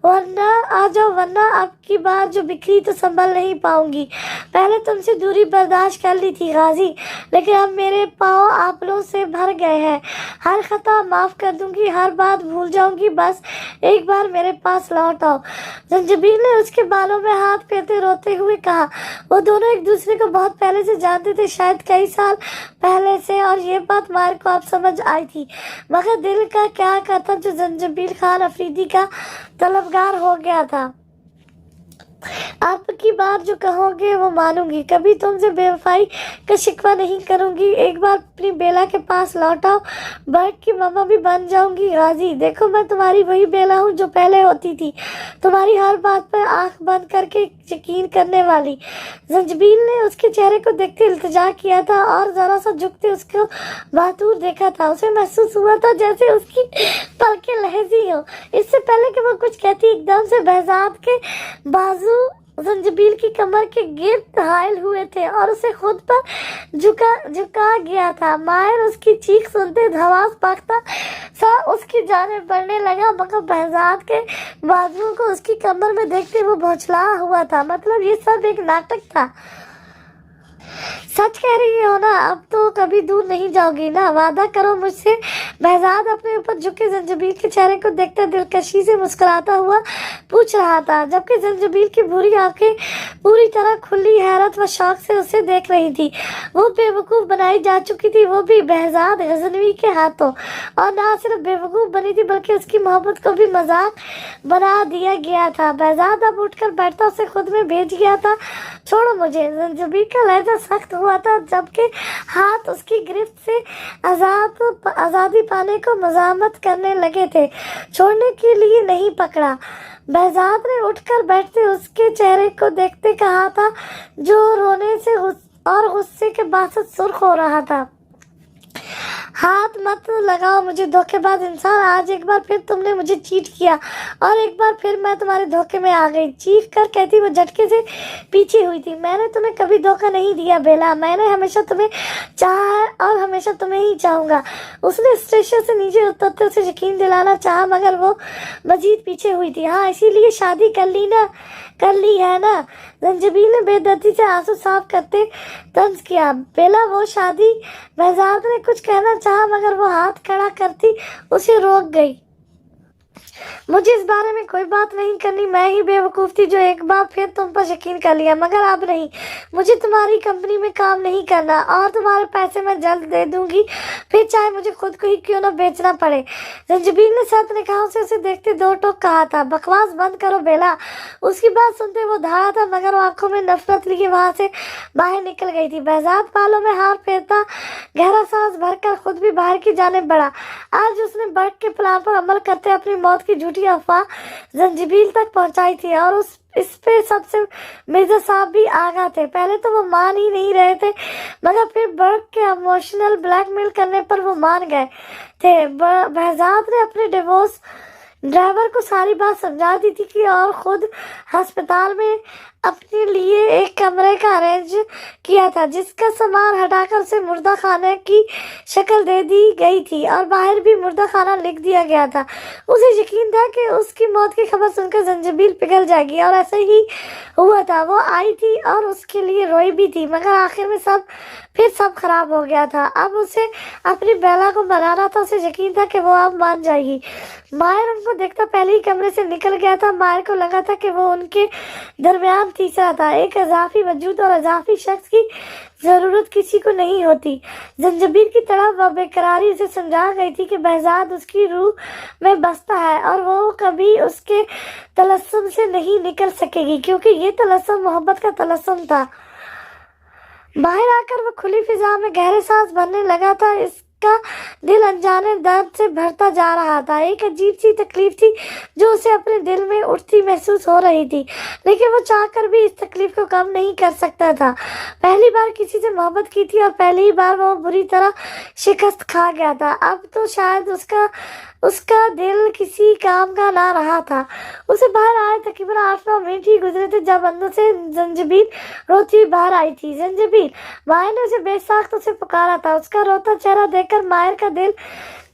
वरना अब की बार जो बिखरी तो संभल नहीं पाऊंगी। पहले तुमसे दूरी बर्दाश्त कर ली थी गाजी, लेकिन अब मेरे पाँव आपलों से भर गए हैं। हर खता माफ कर दूंगी, हर बात भूल जाऊंगी, बस एक बार मेरे पास लौट आओ। जंजीबील ने उसके बालों में हाथ फेरते रोते हुए कहा। वो दोनों एक दूसरे को बहुत पहले से जानते थे, शायद कई साल पहले से, और ये बात मार को अब समझ आई थी। मगर दिल का क्या करता जो जंजीबील खान अफरीदी का तलबगार हो गया था। आपकी बात जो कहोगे वो मानूंगी, कभी तुमसे बेवफाई का शिकवा नहीं करूंगी। एक बार अपनी बेला के पास लौटाओ, बर्ड की मम्मा भी बन जाऊंगी। गाजी, देखो मैं तुम्हारी वही बेला हूँ जो पहले होती थी, तुम्हारी हर बात पर आंख बंद करके यकीन करने वाली। जंजीबील ने उसके चेहरे को देखते इल्तिजा किया था और जरा सा झुकते उसको बहादुर देखा था। उसे महसूस हुआ था जैसे उसकी पलकें लहजी हो। इससे पहले कि वो कुछ कहती, एकदम से बहजाद के बाजू जंजीबील की कमर के गिर्द हायल हुए थे और उसे खुद पर झुका गया था। माहिर उसकी चीख सुनते धवास पाकता सा उसकी जानिब बढ़ने लगा, मगर बहजाद के बाजुओं को उसकी कमर में देखते वो बौछला हुआ था। मतलब ये सब एक नाटक था। सच कह रही हो ना? अब तो कभी दूर नहीं जाओगी ना? वादा करो मुझसे। बहजाद अपने ऊपर झुके जंजीबील के चेहरे को देखकर दिलकशी से मुस्कुराता हुआ पूछ रहा था, जबकि जंजीबील की बुरी आंखें पूरी तरह खुली हैरत व शौक से उसे देख रही थी। वो बेवकूफ बनाई जा चुकी थी, वो भी बहजाद गजनवी के हाथों। और ना सिर्फ बेवकूफ बनी थी, बल्कि उसकी मोहब्बत को भी मजाक बना दिया गया था। बहजाद अब उठकर बैठता उसे खुद में भेज गया था। छोड़ो मुझे। जंजीबील का लहजा اتنا سخت ہوا تھا جبکہ ہاتھ اس کی گرفت سے آزادی پانے کو مزاحمت کرنے لگے تھے، چھوڑنے کے لیے نہیں پکڑا۔ بہزاد نے اٹھ کر بیٹھتے اس کے چہرے کو دیکھتے کہا تھا، جو رونے سے اور غصے کے باعث سرخ ہو رہا تھا، ہاتھ مت لگاؤ مجھے دھوکے باز انسان، آج ایک بار پھر تم نے مجھے چیٹ کیا اور ایک بار پھر میں تمہارے دھوکے میں آ گئی۔ چیخ کر کہتی وہ جھٹکے سے پیچھے ہوئی تھی، میں نے تمہیں کبھی دھوکہ نہیں دیا بیلا، میں نے ہمیشہ تمہیں چاہا ہے اور ہمیشہ تمہیں ہی چاہوں گا۔ اس نے اسٹیشن سے نیچے اترتے اسے یقین دلانا چاہا مگر وہ مزید پیچھے ہوئی تھی۔ ہاں اسی لیے شادی کر لی ہے نا؟ زنجبیل نے بے دردی سے آنسو صاف کرتے طنز کیا۔ بیلا وہ شادی، بہزاد نے کچھ کہنا چاہا مگر وہ ہاتھ کھڑا کرتی اسے روک گئی۔ مجھے اس بارے میں کوئی بات نہیں کرنی، میں ہی بے وقوف تھی جو ایک بار پھر تم پر یقین کر لیا، مگر اب نہیں، مجھے تمہاری کمپنی میں کام نہیں کرنا اور تمہارے پیسے میں جلد دے دوں گی، پھر چاہے مجھے خود کو ہی کیوں نہ بیچنا پڑے۔ زنجبیل نے سخت نگاہوں سے اسے دیکھتے دو ٹوک کہا تھا، بکواس بند کرو بیلا۔ اس کی بات سنتے وہ دھاڑا تھا مگر وہ آنکھوں میں نفرت لیے وہاں سے باہر نکل گئی تھی۔ بہزاد بالوں میں ہاتھ پھیرتا گہرا سانس بھر کر خود بھی باہر کی جانب بڑھا۔ آج اس نے برٹ کے پلان پر عمل کرتے اپنی موت کی جھوٹی افواہ زنجبیل تک پہنچائی تھی اور اس پہ سب سے مرزا صاحب بھی آگاہ تھے۔ پہلے تو وہ مان ہی نہیں رہے تھے مگر پھر برٹ کے ایموشنل بلیک میل کرنے پر وہ مان گئے تھے۔ بہزاد نے اپنے ڈیوورس ڈرائیور کو ساری بات سمجھا دی تھی اور خود ہسپتال میں اپنے لیے ایک کمرے کا ارینج کیا تھا جس کا سامان ہٹا کر اسے مردہ خانے کی شکل دے دی گئی تھی اور باہر بھی مردہ خانہ لکھ دیا گیا تھا۔ اسے یقین تھا کہ اس کی موت کی خبر سن کر زنجبیل پگھل جائے گی اور ایسا ہی ہوا تھا۔ وہ آئی تھی اور اس کے لیے روئی بھی تھی مگر آخر میں سب خراب ہو گیا تھا۔ اب اسے اپنی بیلا کو منانا تھا، اسے یقین تھا کہ وہ اب مان جائے گی۔ ماہر ان کو دیکھتا پہلے ہی کمرے سے نکل گیا تھا۔ ماہر کو لگا تھا کہ وہ ان کے درمیان تیسرا تھا، ایک اضافی وجود اور اضافی شخص کی ضرورت کسی کو نہیں ہوتی۔ زنجبیل کی تڑپ و بے قراری اسے سمجھا گئی تھی کہ بہزاد اس کی روح میں بستا ہے اور وہ کبھی اس کے طلسم سے نہیں نکل سکے گی کیونکہ یہ طلسم محبت کا طلسم تھا۔ باہر آ کر وہ کھلی فضا میں گہرے سانس بھرنے لگا تھا۔ اس کا دل انجانے درد سے بھرتا جا رہا تھا۔ ایک عجیب سی تکلیف تھی جو اسے اپنے دل میں اٹھتی محسوس ہو رہی تھی لیکن وہ چاہ کر بھی اس تکلیف کو کم نہیں کر سکتا تھا۔ پہلی بار کسی سے محبت کی تھی اور پہلی بار وہ بری طرح شکست کھا گیا تھا۔ اب تو شاید اس کا دل کسی کام کا نہ رہا تھا۔ اسے باہر آئے تقریباً 8-9 منٹ ہی گزرے تھے جب اندر سے زنجبیل روتی ہوئی باہر آئی تھی۔ زنجبیل! ماہر نے اسے بے ساختہ سے پکارا تھا۔ اس کا روتا چہرہ دیکھ کر ماہر کا دل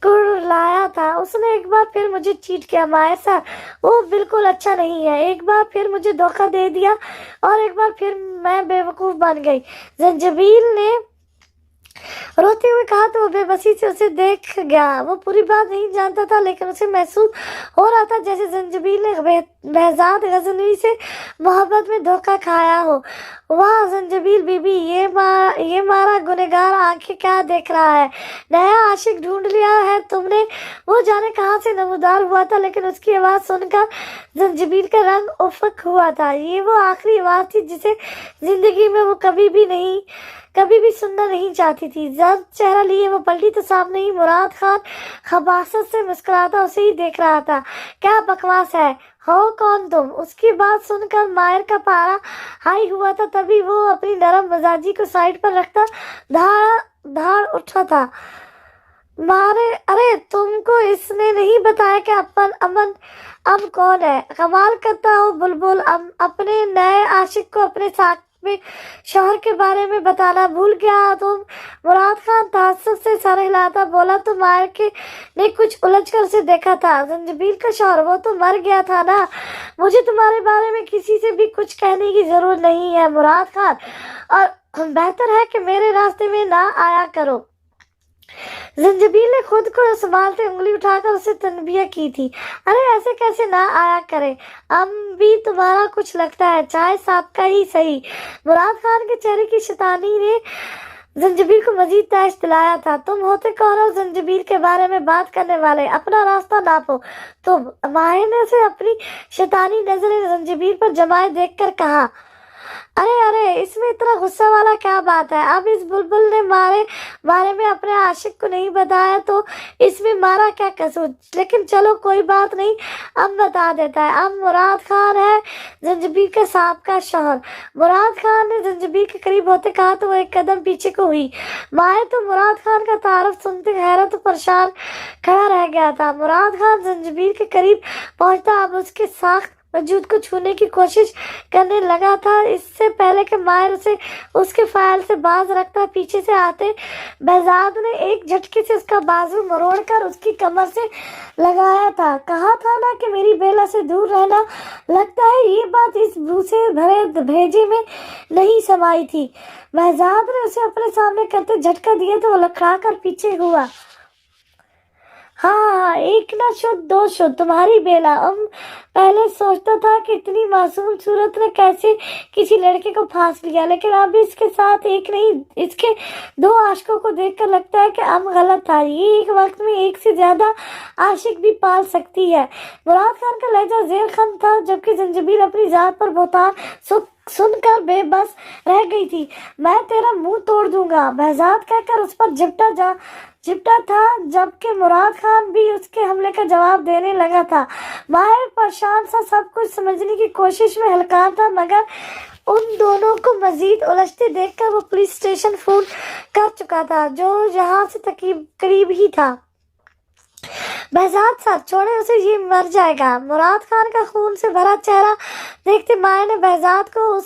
کڑلایا تھا۔ اس نے ایک بار پھر مجھے چیٹ کیا ماہر صاحب، وہ بالکل اچھا نہیں ہے، ایک بار پھر مجھے دھوکہ دے دیا اور ایک بار پھر میں بے وقوف بن گئی۔ زنجبیل نے روتے ہوئے کہا تو وہ بے بسی سے اسے دیکھ گیا۔ وہ پوری بات نہیں جانتا تھا لیکن اسے محسوس ہو رہا تھا جیسے زنجبیل نے بہزاد غزنوی سے محبت میں دھوکہ کھایا ہو۔ واہ زنجبیل بی بی، یہ مارا گنہگار آنکھیں کیا دیکھ رہا ہے؟ نیا عاشق ڈھونڈ لیا ہے تم نے؟ وہ جانے کہاں سے نمودار ہوا تھا لیکن اس کی آواز سن کر زنجبیل کا رنگ افق ہوا تھا۔ یہ وہ آخری آواز تھی جسے زندگی میں وہ کبھی بھی سننا نہیں چاہتی تھی۔ زرد چہرہ لیے وہ پلٹی تو سامنے ہی مراد خان خباثت سے مسکراتا اسے ہی دیکھ رہا تھا۔ کیا بکواس ہے؟ ہو کون تم؟ اس کی بات سن کر ماہر کا پارا ہائی ہوا تھا، تبھی وہ اپنی نرم مزاجی کو سائڈ پر رکھتا دھاڑ اٹھا تھا۔ ارے تم کو اس نے نہیں بتایا کہ امن اب کون ہے؟ کمال کرتا ہو بلبل، اپنے نئے عاشق کو اپنے ساتھ میں شوہر کے بارے میں بتانا بھول گیا تم؟ مراد خان تعصب سے سر ہلاتا بولا تو ماہر نے کچھ الجھ کر اسے دیکھا تھا۔ زنجبیل کا شوہر وہ تو مر گیا تھا نا؟ مجھے تمہارے بارے میں کسی سے بھی کچھ کہنے کی ضرورت نہیں ہے مراد خان، اور بہتر ہے کہ میرے راستے میں نہ آیا کرو۔ زنجبیل نے خود کو سنبھالتے انگلی اٹھا کر اسے تنبیہ کی تھی۔ ارے ایسے کیسے نہ آیا کرے، ہم بھی تمہارا کچھ لگتا ہے، چاہے صاحب کا ہی صحیح۔ مراد خان کے چہرے کی شیطانی نے زنجبیل کو مزید تیش دلایا تھا۔ تم ہوتے کون ہو زنجبیل کے بارے میں بات کرنے والے؟ اپنا راستہ ناپو تم۔ ماہر نے اسے اپنی شیطانی نظریں زنجبیل پر جمائے دیکھ کر کہا۔ अरे अरे, इसमें इतना गुस्सा वाला क्या बात है? अब इस बुलबुल ने बारे में अपने आशिक को नहीं बताया तो इसमें मारा क्या कसूर? लेकिन चलो कोई बात नहीं, अब बता देता है। अब मुराद खान है जंजीबीर के सांप का शौहर। मुराद खान ने जंजीबीर के करीब होते कहा तो वो एक कदम पीछे को हुई। माए तो मुराद खान का तारफ सुनते हैरत और परेशान खड़ा रह गया था। मुराद खान जंजीबीर के करीब पहुंचता अब उसके साख्त वजूद को छूने की कोशिश करने लगा था। इससे पहले कि माहिर उसे उसके फाइल से बाज रखता, पीछे से आते बहजाद ने एक झटके से उसका बाजू मरोड़कर उसकी कमर से लगाया था। कहा था ना कि मेरी बेला से दूर रहना। लगता है ये बात इस भूसे भरे भेजे में नहीं समाई थी। बहजाद ने उसे अपने सामने करते झटका दिया तो वो लखड़ा कर पीछे हुआ। हाँ, एक ना शुद्ध दो शुद्ध तुम्हारी बेला। पहले सोचता था कि इतनी मासूम सूरत ने कैसे किसी लड़के को फांस लिया, लेकिन अब इसके साथ एक नहीं इसके दो आशिकों को देखकर लगता है कि गलत था। ये एक वक्त में एक से ज्यादा आशिक भी पाल सकती है। मुराद खान का लहजा जेर खन था, जबकि जंजीबीर अपनी जात पर बहुतान सुनकर बेबस रह गई थी। मैं तेरा मुंह तोड़ दूंगा, बहजाद कहकर उस पर झिपटा था, जबकि मुराद खान भी उसके हमले का जवाब देने लगा था। माहिर परेशान सा सब कुछ समझने की कोशिश में हलका था, मगर उन दोनों को मजीद उलझते देखकर वो पुलिस स्टेशन फोन कर चुका था, जो यहाँ से करीब ही था। बहजाद साहब छोड़े उसे, ये मर जाएगा। मुराद खान का खून से भरा चेहरा देखते माए ने बहजाद को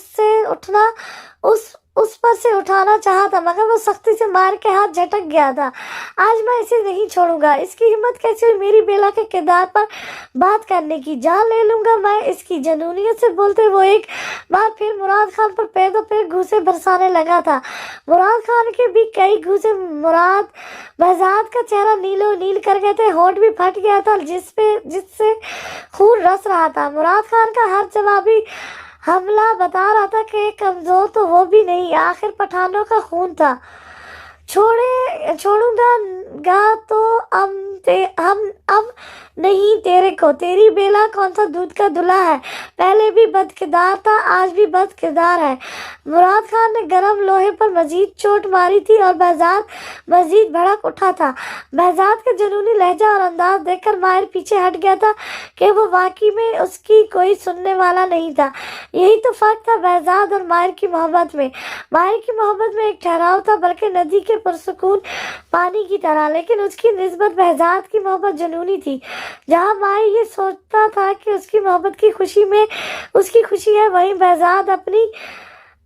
उस पर से उठाना चाहा था, मगर वो सख्ती से मार के हाथ झटक गया था। आज मैं इसे नहीं छोड़ूंगा। इसकी हिम्मत कैसे हुई मेरी बेला के किरदार पर बात करने की? जान ले लूंगा मैं इसकी। जनूनियत से बोलते वो एक बार फिर मुराद खान पर पैदों पैर घूसे बरसाने लगा था। मुराद खान के भी कई घूसे बहजाद का चेहरा नीलो नील कर गए थे, होंठ भी फट गया था जिससे खून रस रहा था। मुराद खान का हर जवाबी हमला बता रहा था कि कमजोर तो वो भी नहीं, आखिर पठानों का खून था। छोड़ूंगा तो हम अब नहीं तेरे को। तेरी बेला कौन सा दूध का दूल्हा है? पहले भी बदकिरदार था, आज भी बदकिरदार है। मुराद खान ने गरम लोहे पर मजीद चोट मारी थी और बहजाद मजीद भड़क उठा था। बहजाद का जुनूनी लहजा और अंदाज देखकर माहिर पीछे हट गया था कि वो वाकई में उसकी कोई सुनने वाला नहीं था। यही तो फर्क था बहजाद और माहिर की मोहब्बत में। माहिर की मोहब्बत में एक ठहराव था, बल्कि नदी के पुरसुकून पानी की तरह, लेकिन उसकी निस्बत बहजाद की मोहब्बत जुनूनी थी। जहाँ माहिर ये सोचता था कि उसकी मोहब्बत की खुशी में उसकी खुशी है, वहीं बहजाद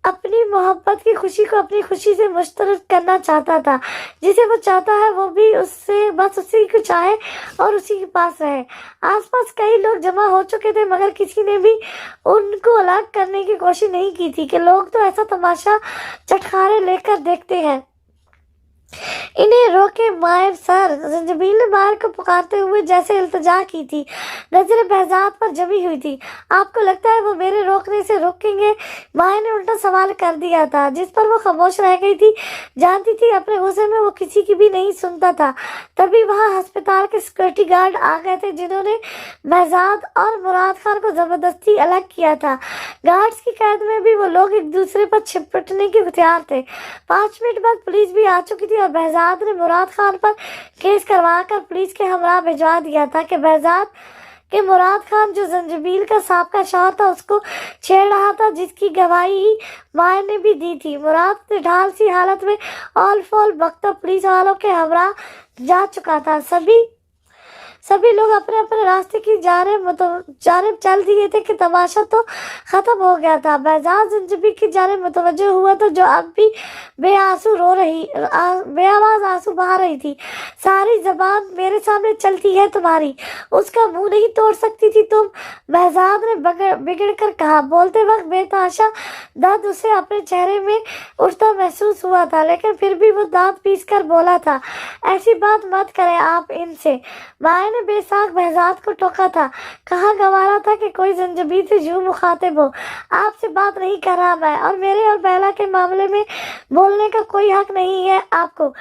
अपनी मोहब्बत की खुशी को अपनी खुशी से मुश्तरक करना चाहता था। जिसे वो चाहता है वो भी उससे बस उसी को चाहे और उसी के पास रहे। आसपास कई लोग जमा हो चुके थे, मगर किसी ने भी उनको अलग करने की कोशिश नहीं की थी कि लोग तो ऐसा तमाशा चटखारे लेकर देखते हैं। इन्हें रोके मायर सर। जंजीबीर ने मायर को पुकारते हुए जैसे इल्तिजा की थी। नजरें बहजाद पर जमी हुई थी। आपको लगता है वो मेरे रोकने से रोकेंगे? मायर ने उल्टा सवाल कर दिया था, जिस पर वो खामोश रह गई थी। जानती थी अपने गुस्से में वो किसी की भी नहीं सुनता था। तभी वहां अस्पताल के सिक्योरिटी गार्ड आ गए थे, जिन्होंने बहजाद और मुराद खान को जबरदस्ती अलग किया था। गार्ड्स की कैद में भी वो लोग एक दूसरे पर छिपटने के हथियार थे। 5 मिनट बाद पुलिस भी आ चुकी थी और बहजाद ने मुराद खान पर केस करवाकर पुलिस के हमरा भिजवा दिया था कि बहजाद के मुराद खान जो जंजीबीर का सांप का शौहर था उसको छेड़ रहा था, जिसकी गवाही मायर ने भी दी थी। मुराद ने ढाल सी हालत में ऑल फॉल बख्तर पुलिस वालों के हमरा जा चुका था। सभी लोग अपने अपने रास्ते की जानिब चल दिए थे कि तमाशा तो खत्म हो गया था। बहजाद जंजीबीर की जानिब मुतवज्जो हुआ था, जो अब भी बेआवाज आंसू बहा रही थी। सारी जबान मेरे सामने चलती है तुम्हारी, उसका मुंह नहीं तोड़ सकती थी तुम? बहजाद ने बिगड़ कर कहा। बोलते वक्त बेतहाशा दर्द उसे अपने चेहरे में उठता महसूस हुआ था, लेकिन फिर भी वो दांत पीस कर बोला था, ऐसी बात मत करें आप इनसे। माए ने बेसाख बहजाद को टोका था। कहाँ गवारा था कि कोई जंजीबीर से यूं मुखातिब हो। आपसे बात नहीं कर रहा मैं, और मेरे और बेला के मामले में बोलने का कोई हक नहीं है आपको।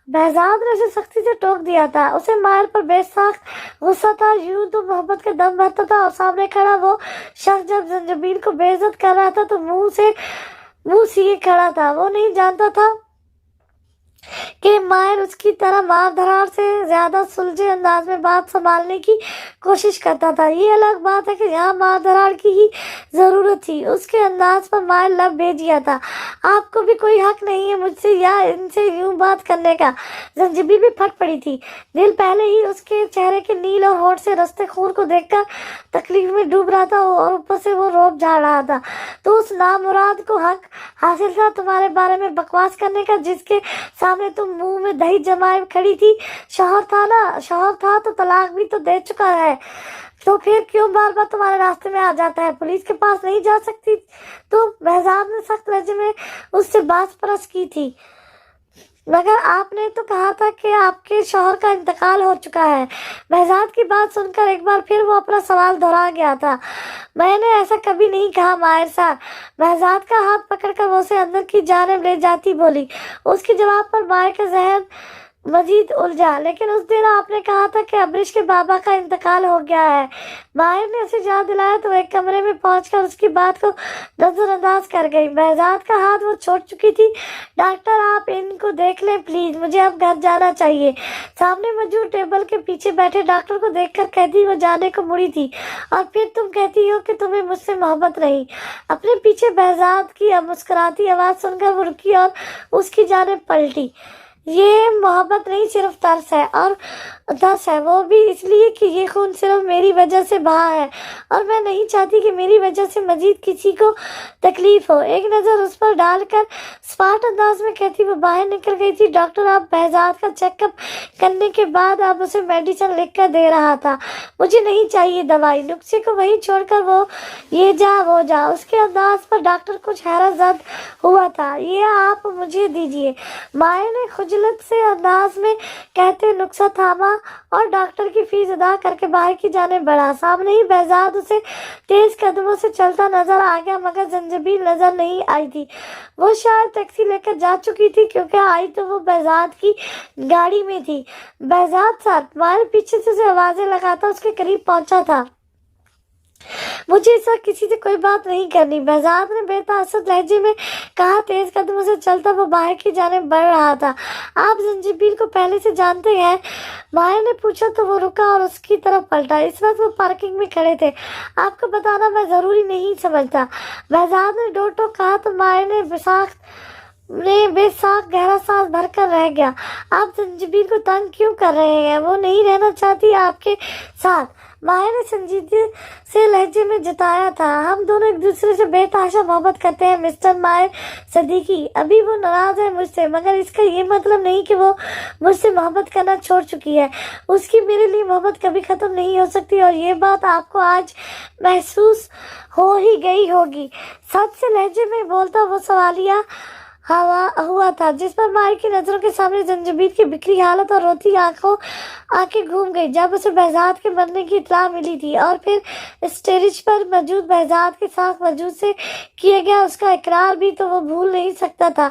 बहजाद ने उसे सख्ती से टोक दिया था। उसे माहिर पर बेसाख्त गुस्सा था। यूं तो मोहब्बत का दम भरता था और सामने खड़ा वो शख्स जब जंजीबील को बेइज्जत कर रहा था तो मुंह सिए खड़ा था। वो नहीं जानता था कि माहिर उसकी तरह मार धरार से ज्यादा सुलझे अंदाज में बात संभालने की कोशिश करता था। ये अलग बात है कि यहाँ मार धरार की ही जरूरत थी। उसके अंदाज पर माहिर लब भेजिया था। आपको भी कोई हक नहीं है मुझसे या इनसे यूं बात करने का। जंजीबील भी फट पड़ी थी। दिल पहले ही उसके चेहरे के नील और होठ से रस्ते खून को देखकर तकलीफ में डूब रहा था और ऊपर से वो रोब झाड़ रहा था। तो उस नामुराद को हक हासिल था तुम्हारे बारे में बकवास करने का, जिसके सामने तुम मुंह में दही जमाए खड़ी थी। शौहर था तो तलाक भी तो दे चुका है, तो फिर क्यों बार बार तुम्हारे रास्ते में आ जाता है? पुलिस के पास नहीं जा सकती? तो बहजाद ने सख्त लहजे में उससे बात परस की थी। मगर आपने तो कहा था कि आपके शौहर का इंतकाल हो चुका है। बहजाद की बात सुनकर एक बार फिर वो अपना सवाल दोहरा गया था। मैंने ऐसा कभी नहीं कहा माहिर साहब। बहजाद का हाथ पकड़कर वो उसे अंदर की जानिब ले जाती बोली। उसके जवाब पर माहिर का जहन मजीद उलझा। लेकिन उस दिन आपने कहा था कि अब्रिश के बाबा का इंतकाल हो गया है। माहिर ने उसे याद दिलाया तो एक कमरे में पहुंचकर उसकी बात को नजरअंदाज कर गई। बहजाद का हाथ वो छोड़ चुकी थी। डॉक्टर आप इनको देख लें प्लीज, मुझे अब घर जाना चाहिए। सामने मौजूद टेबल के पीछे बैठे डॉक्टर को देखकर कहती वो जाने को मुड़ी थी। और फिर तुम कहती हो कि तुम्हें मुझसे मोहब्बत नहीं। अपने पीछे बहजाद की मुस्कुराती आवाज सुनकर वो रुकी और उसकी जानिब पलटी। ये मोहब्बत नहीं, सिर्फ तरस है, और तरस है वो भी इसलिए कि ये खून सिर्फ मेरी वजह से बहा है और मैं नहीं चाहती कि मेरी वजह से मजीद किसी को तकलीफ हो। एक नज़र उस पर डालकर स्मार्ट अंदाज में कहती वो बाहर निकल गई थी। डॉक्टर अब बहजाद का चेकअप करने के बाद अब उसे मेडिसिन लिख कर दे रहा था। मुझे नहीं चाहिए दवाई। नुस्खे को वहीं छोड़कर वो ये जा वो जा। उसके अंदाज पर डॉक्टर कुछ हैरतज़द हुआ था। ये आप मुझे दीजिए। माया ने खुजलत से अंदाज में कहते नुस्खा थामा और डॉक्टर की फीस अदा करके बाहर की जाने बढ़ा। सामने ही बहजाद उसे तेज कदमों से चलता नजर आ गया, मगर जंजीबील नजर नहीं आई थी। वो शायद टैक्सी लेकर जा चुकी थी, क्योंकि आई तो वो बहजाद की गाड़ी में थी। बहजाद साथ मायर पीछे से आवाजें लगाता उसके करीब पहुंचा था। मुझे इस वक्त किसी से कोई बात नहीं करनी, बहजाद ने बेतासर लहजे में कहा। तेज कदमों से चलता वो बाहर की जाने बढ़ रहा था। आप जंजीबील को पहले से जानते हैं? माया ने पूछा तो वो रुका और उसकी तरफ पलटा। इस वक्त वो पार्किंग में खड़े थे। आपको बताना मैं जरूरी नहीं समझता, बहजाद ने दो टोक कहा तो माया ने बेसाख गहरा सांस भरकर रह गया। आप जंजीबील को तंग क्यों कर रहे हैं? वो नहीं रहना चाहती आपके साथ, माया ने संजीदगी से लहजे में जताया था। हम दोनों एक दूसरे से बेतहाशा मोहब्बत करते हैं मिस्टर मायर सदीकी। अभी वो नाराज है मुझसे, मगर इसका ये मतलब नहीं कि वो मुझसे मोहब्बत करना छोड़ चुकी है। उसकी मेरे लिए मोहब्बत कभी खत्म नहीं हो सकती और ये बात आपको आज महसूस हो ही गई होगी। सच से लहजे में बोलता वो सवालिया हवा हुआ था, जिस पर मायर की नजरों के सामने जंजीबील की बिखरी हालत और रोती आंखें घूम गई। जब उसे बहजाद के मरने की इत्तला मिली थी और फिर स्टेज पर मौजूद बहजाद के साथ मौजूद से किया गया उसका इकरार भी तो वो भूल नहीं सकता था।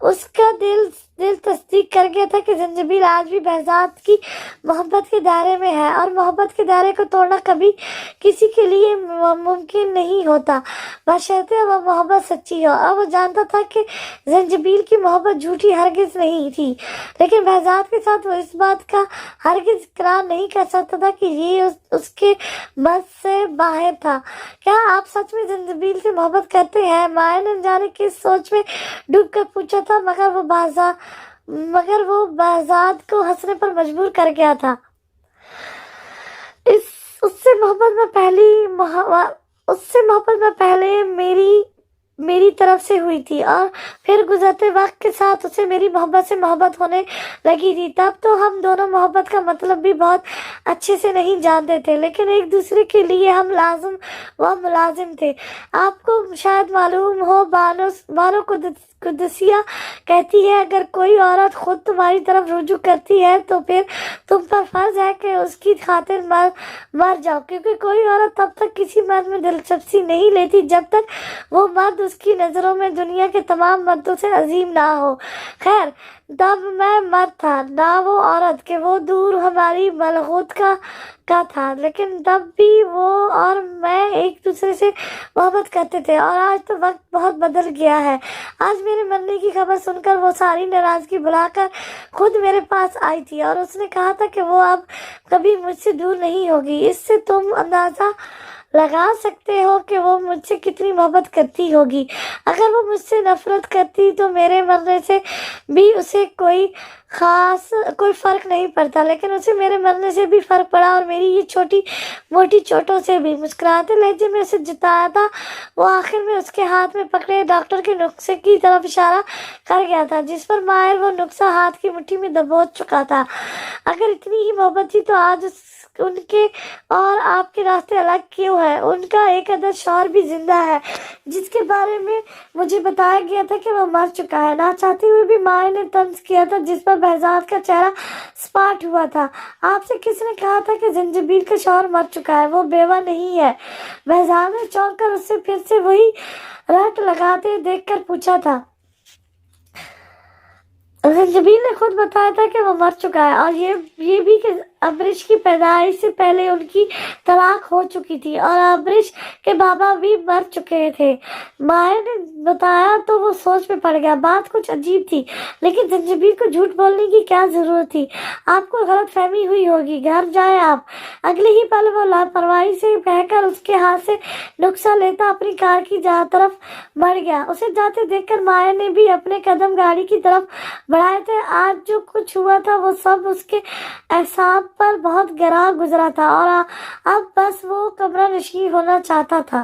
उसका दिल तस्दीक कर गया था कि जंजीबील आज भी बहजाद की मोहब्बत के दायरे में है और मोहब्बत के दायरे को तोड़ना कभी किसी के लिए मुमकिन नहीं होता, बशर्ते वो मोहब्बत सच्ची हो। और वो जानता था कि जंजीबील की मोहब्बत झूठी हरगिज नहीं थी, लेकिन बहजाद के साथ वो इस बात का हरगिज इकरार नहीं कर सकता था कि ये उसके बस से बाहर था। क्या आप सच में जंजीबील से मोहब्बत करते हैं? माया ने जाने किस सोच में डूब कर पूछा था, मगर वो बहजाद को हंसने पर मजबूर कर गया था। उससे मोहब्बत में पहले मेरी तरफ से हुई थी और फिर गुजरते वक्त के साथ उसे मेरी मोहब्बत से मोहब्बत होने लगी थी। तब तो हम दोनों मोहब्बत का मतलब भी बहुत अच्छे से नहीं जानते थे, लेकिन एक दूसरे के लिए हम लाजिम व मुलाजिम थे। आपको शायद मालूम हो, बानो قدسیہ کہتی ہے اگر کوئی عورت خود تمہاری طرف رجوع کرتی ہے تو پھر تم پر فرض ہے کہ اس کی خاطر مر جاؤ، کیونکہ کوئی عورت تب تک کسی مرد میں دلچسپی نہیں لیتی جب تک وہ مرد اس کی نظروں میں دنیا کے تمام مردوں سے عظیم نہ ہو۔ خیر، تب میں مرد تھا نہ وہ عورت کہ وہ دور ہماری ملغوت کا تھا، لیکن تب بھی وہ اور میں ایک دوسرے سے محبت کرتے تھے، اور آج تو وقت بہت بدل گیا ہے۔ آج میرے مرنے کی خبر سن کر وہ ساری ناراضگی بھلا کر خود میرے پاس آئی تھی، اور اس نے کہا تھا کہ وہ اب کبھی مجھ سے دور نہیں ہوگی۔ اس سے تم اندازہ لگا سکتے ہو کہ وہ مجھ سے کتنی محبت کرتی ہوگی۔ اگر وہ مجھ سے نفرت کرتی تو میرے مرنے سے بھی اسے کوئی فرق نہیں پڑتا، لیکن اسے میرے مرنے سے بھی فرق پڑا، اور میری یہ چھوٹی موٹی چوٹوں سے بھی۔ مسکراتے لہجے میں اسے جتایا تھا، وہ آخر میں اس کے ہاتھ میں پکڑے ڈاکٹر کے نسخے کی طرف اشارہ کر گیا تھا، جس پر ماہر وہ نسخہ ہاتھ کی مٹھی میں دبوچ چکا تھا۔ اگر اتنی ہی محبت تھی تو آج ان کے اور آپ کے راستے الگ کیوں ہیں؟ ان کا ایک عدد شوہر بھی زندہ ہے، جس کے بارے میں مجھے بتایا گیا تھا کہ وہ مر چکا ہے۔ نہ چاہتے ہوئے بھی ماہر نے طنز کیا تھا، جس پر بہزاد کا چہرہ سپاٹ ہوا تھا۔ آپ سے کس نے کہا تھا کہ زنجبیل کا شوہر مر چکا ہے؟ وہ بیوہ نہیں ہے۔ بہزاد نے چونک کر اس سے پھر سے وہی رٹ لگاتے دیکھ کر پوچھا تھا۔ زنجبیل نے خود بتایا تھا کہ وہ مر چکا ہے، اور یہ بھی کہ ابرش کی پیدائش سے پہلے ان کی طلاق ہو چکی تھی، اور ابرش کے بابا بھی مر چکے تھے۔ ماہر نے بتایا تو وہ سوچ میں پڑ گیا۔ بات کچھ عجیب تھی، لیکن زنجبیل کو جھوٹ بولنے کی کیا ضرورت تھی؟ آپ کو غلط فہمی ہوئی ہوگی، گھر جائیں آپ۔ اگلے ہی پل وہ لاپرواہی سے بہہ کر اس کے ہاتھ سے نسخہ لیتا اپنی کار کی طرف بڑھ گیا۔ اسے جاتے دیکھ کر ماہر نے بھی اپنے قدم گاڑی کی طرف بڑھائے تھے۔ آج جو کچھ ہوا تھا وہ سب اس کے اعصاب پر بہت گراں گزرا تھا، اور اب بس وہ کمرہ نشین ہونا چاہتا تھا۔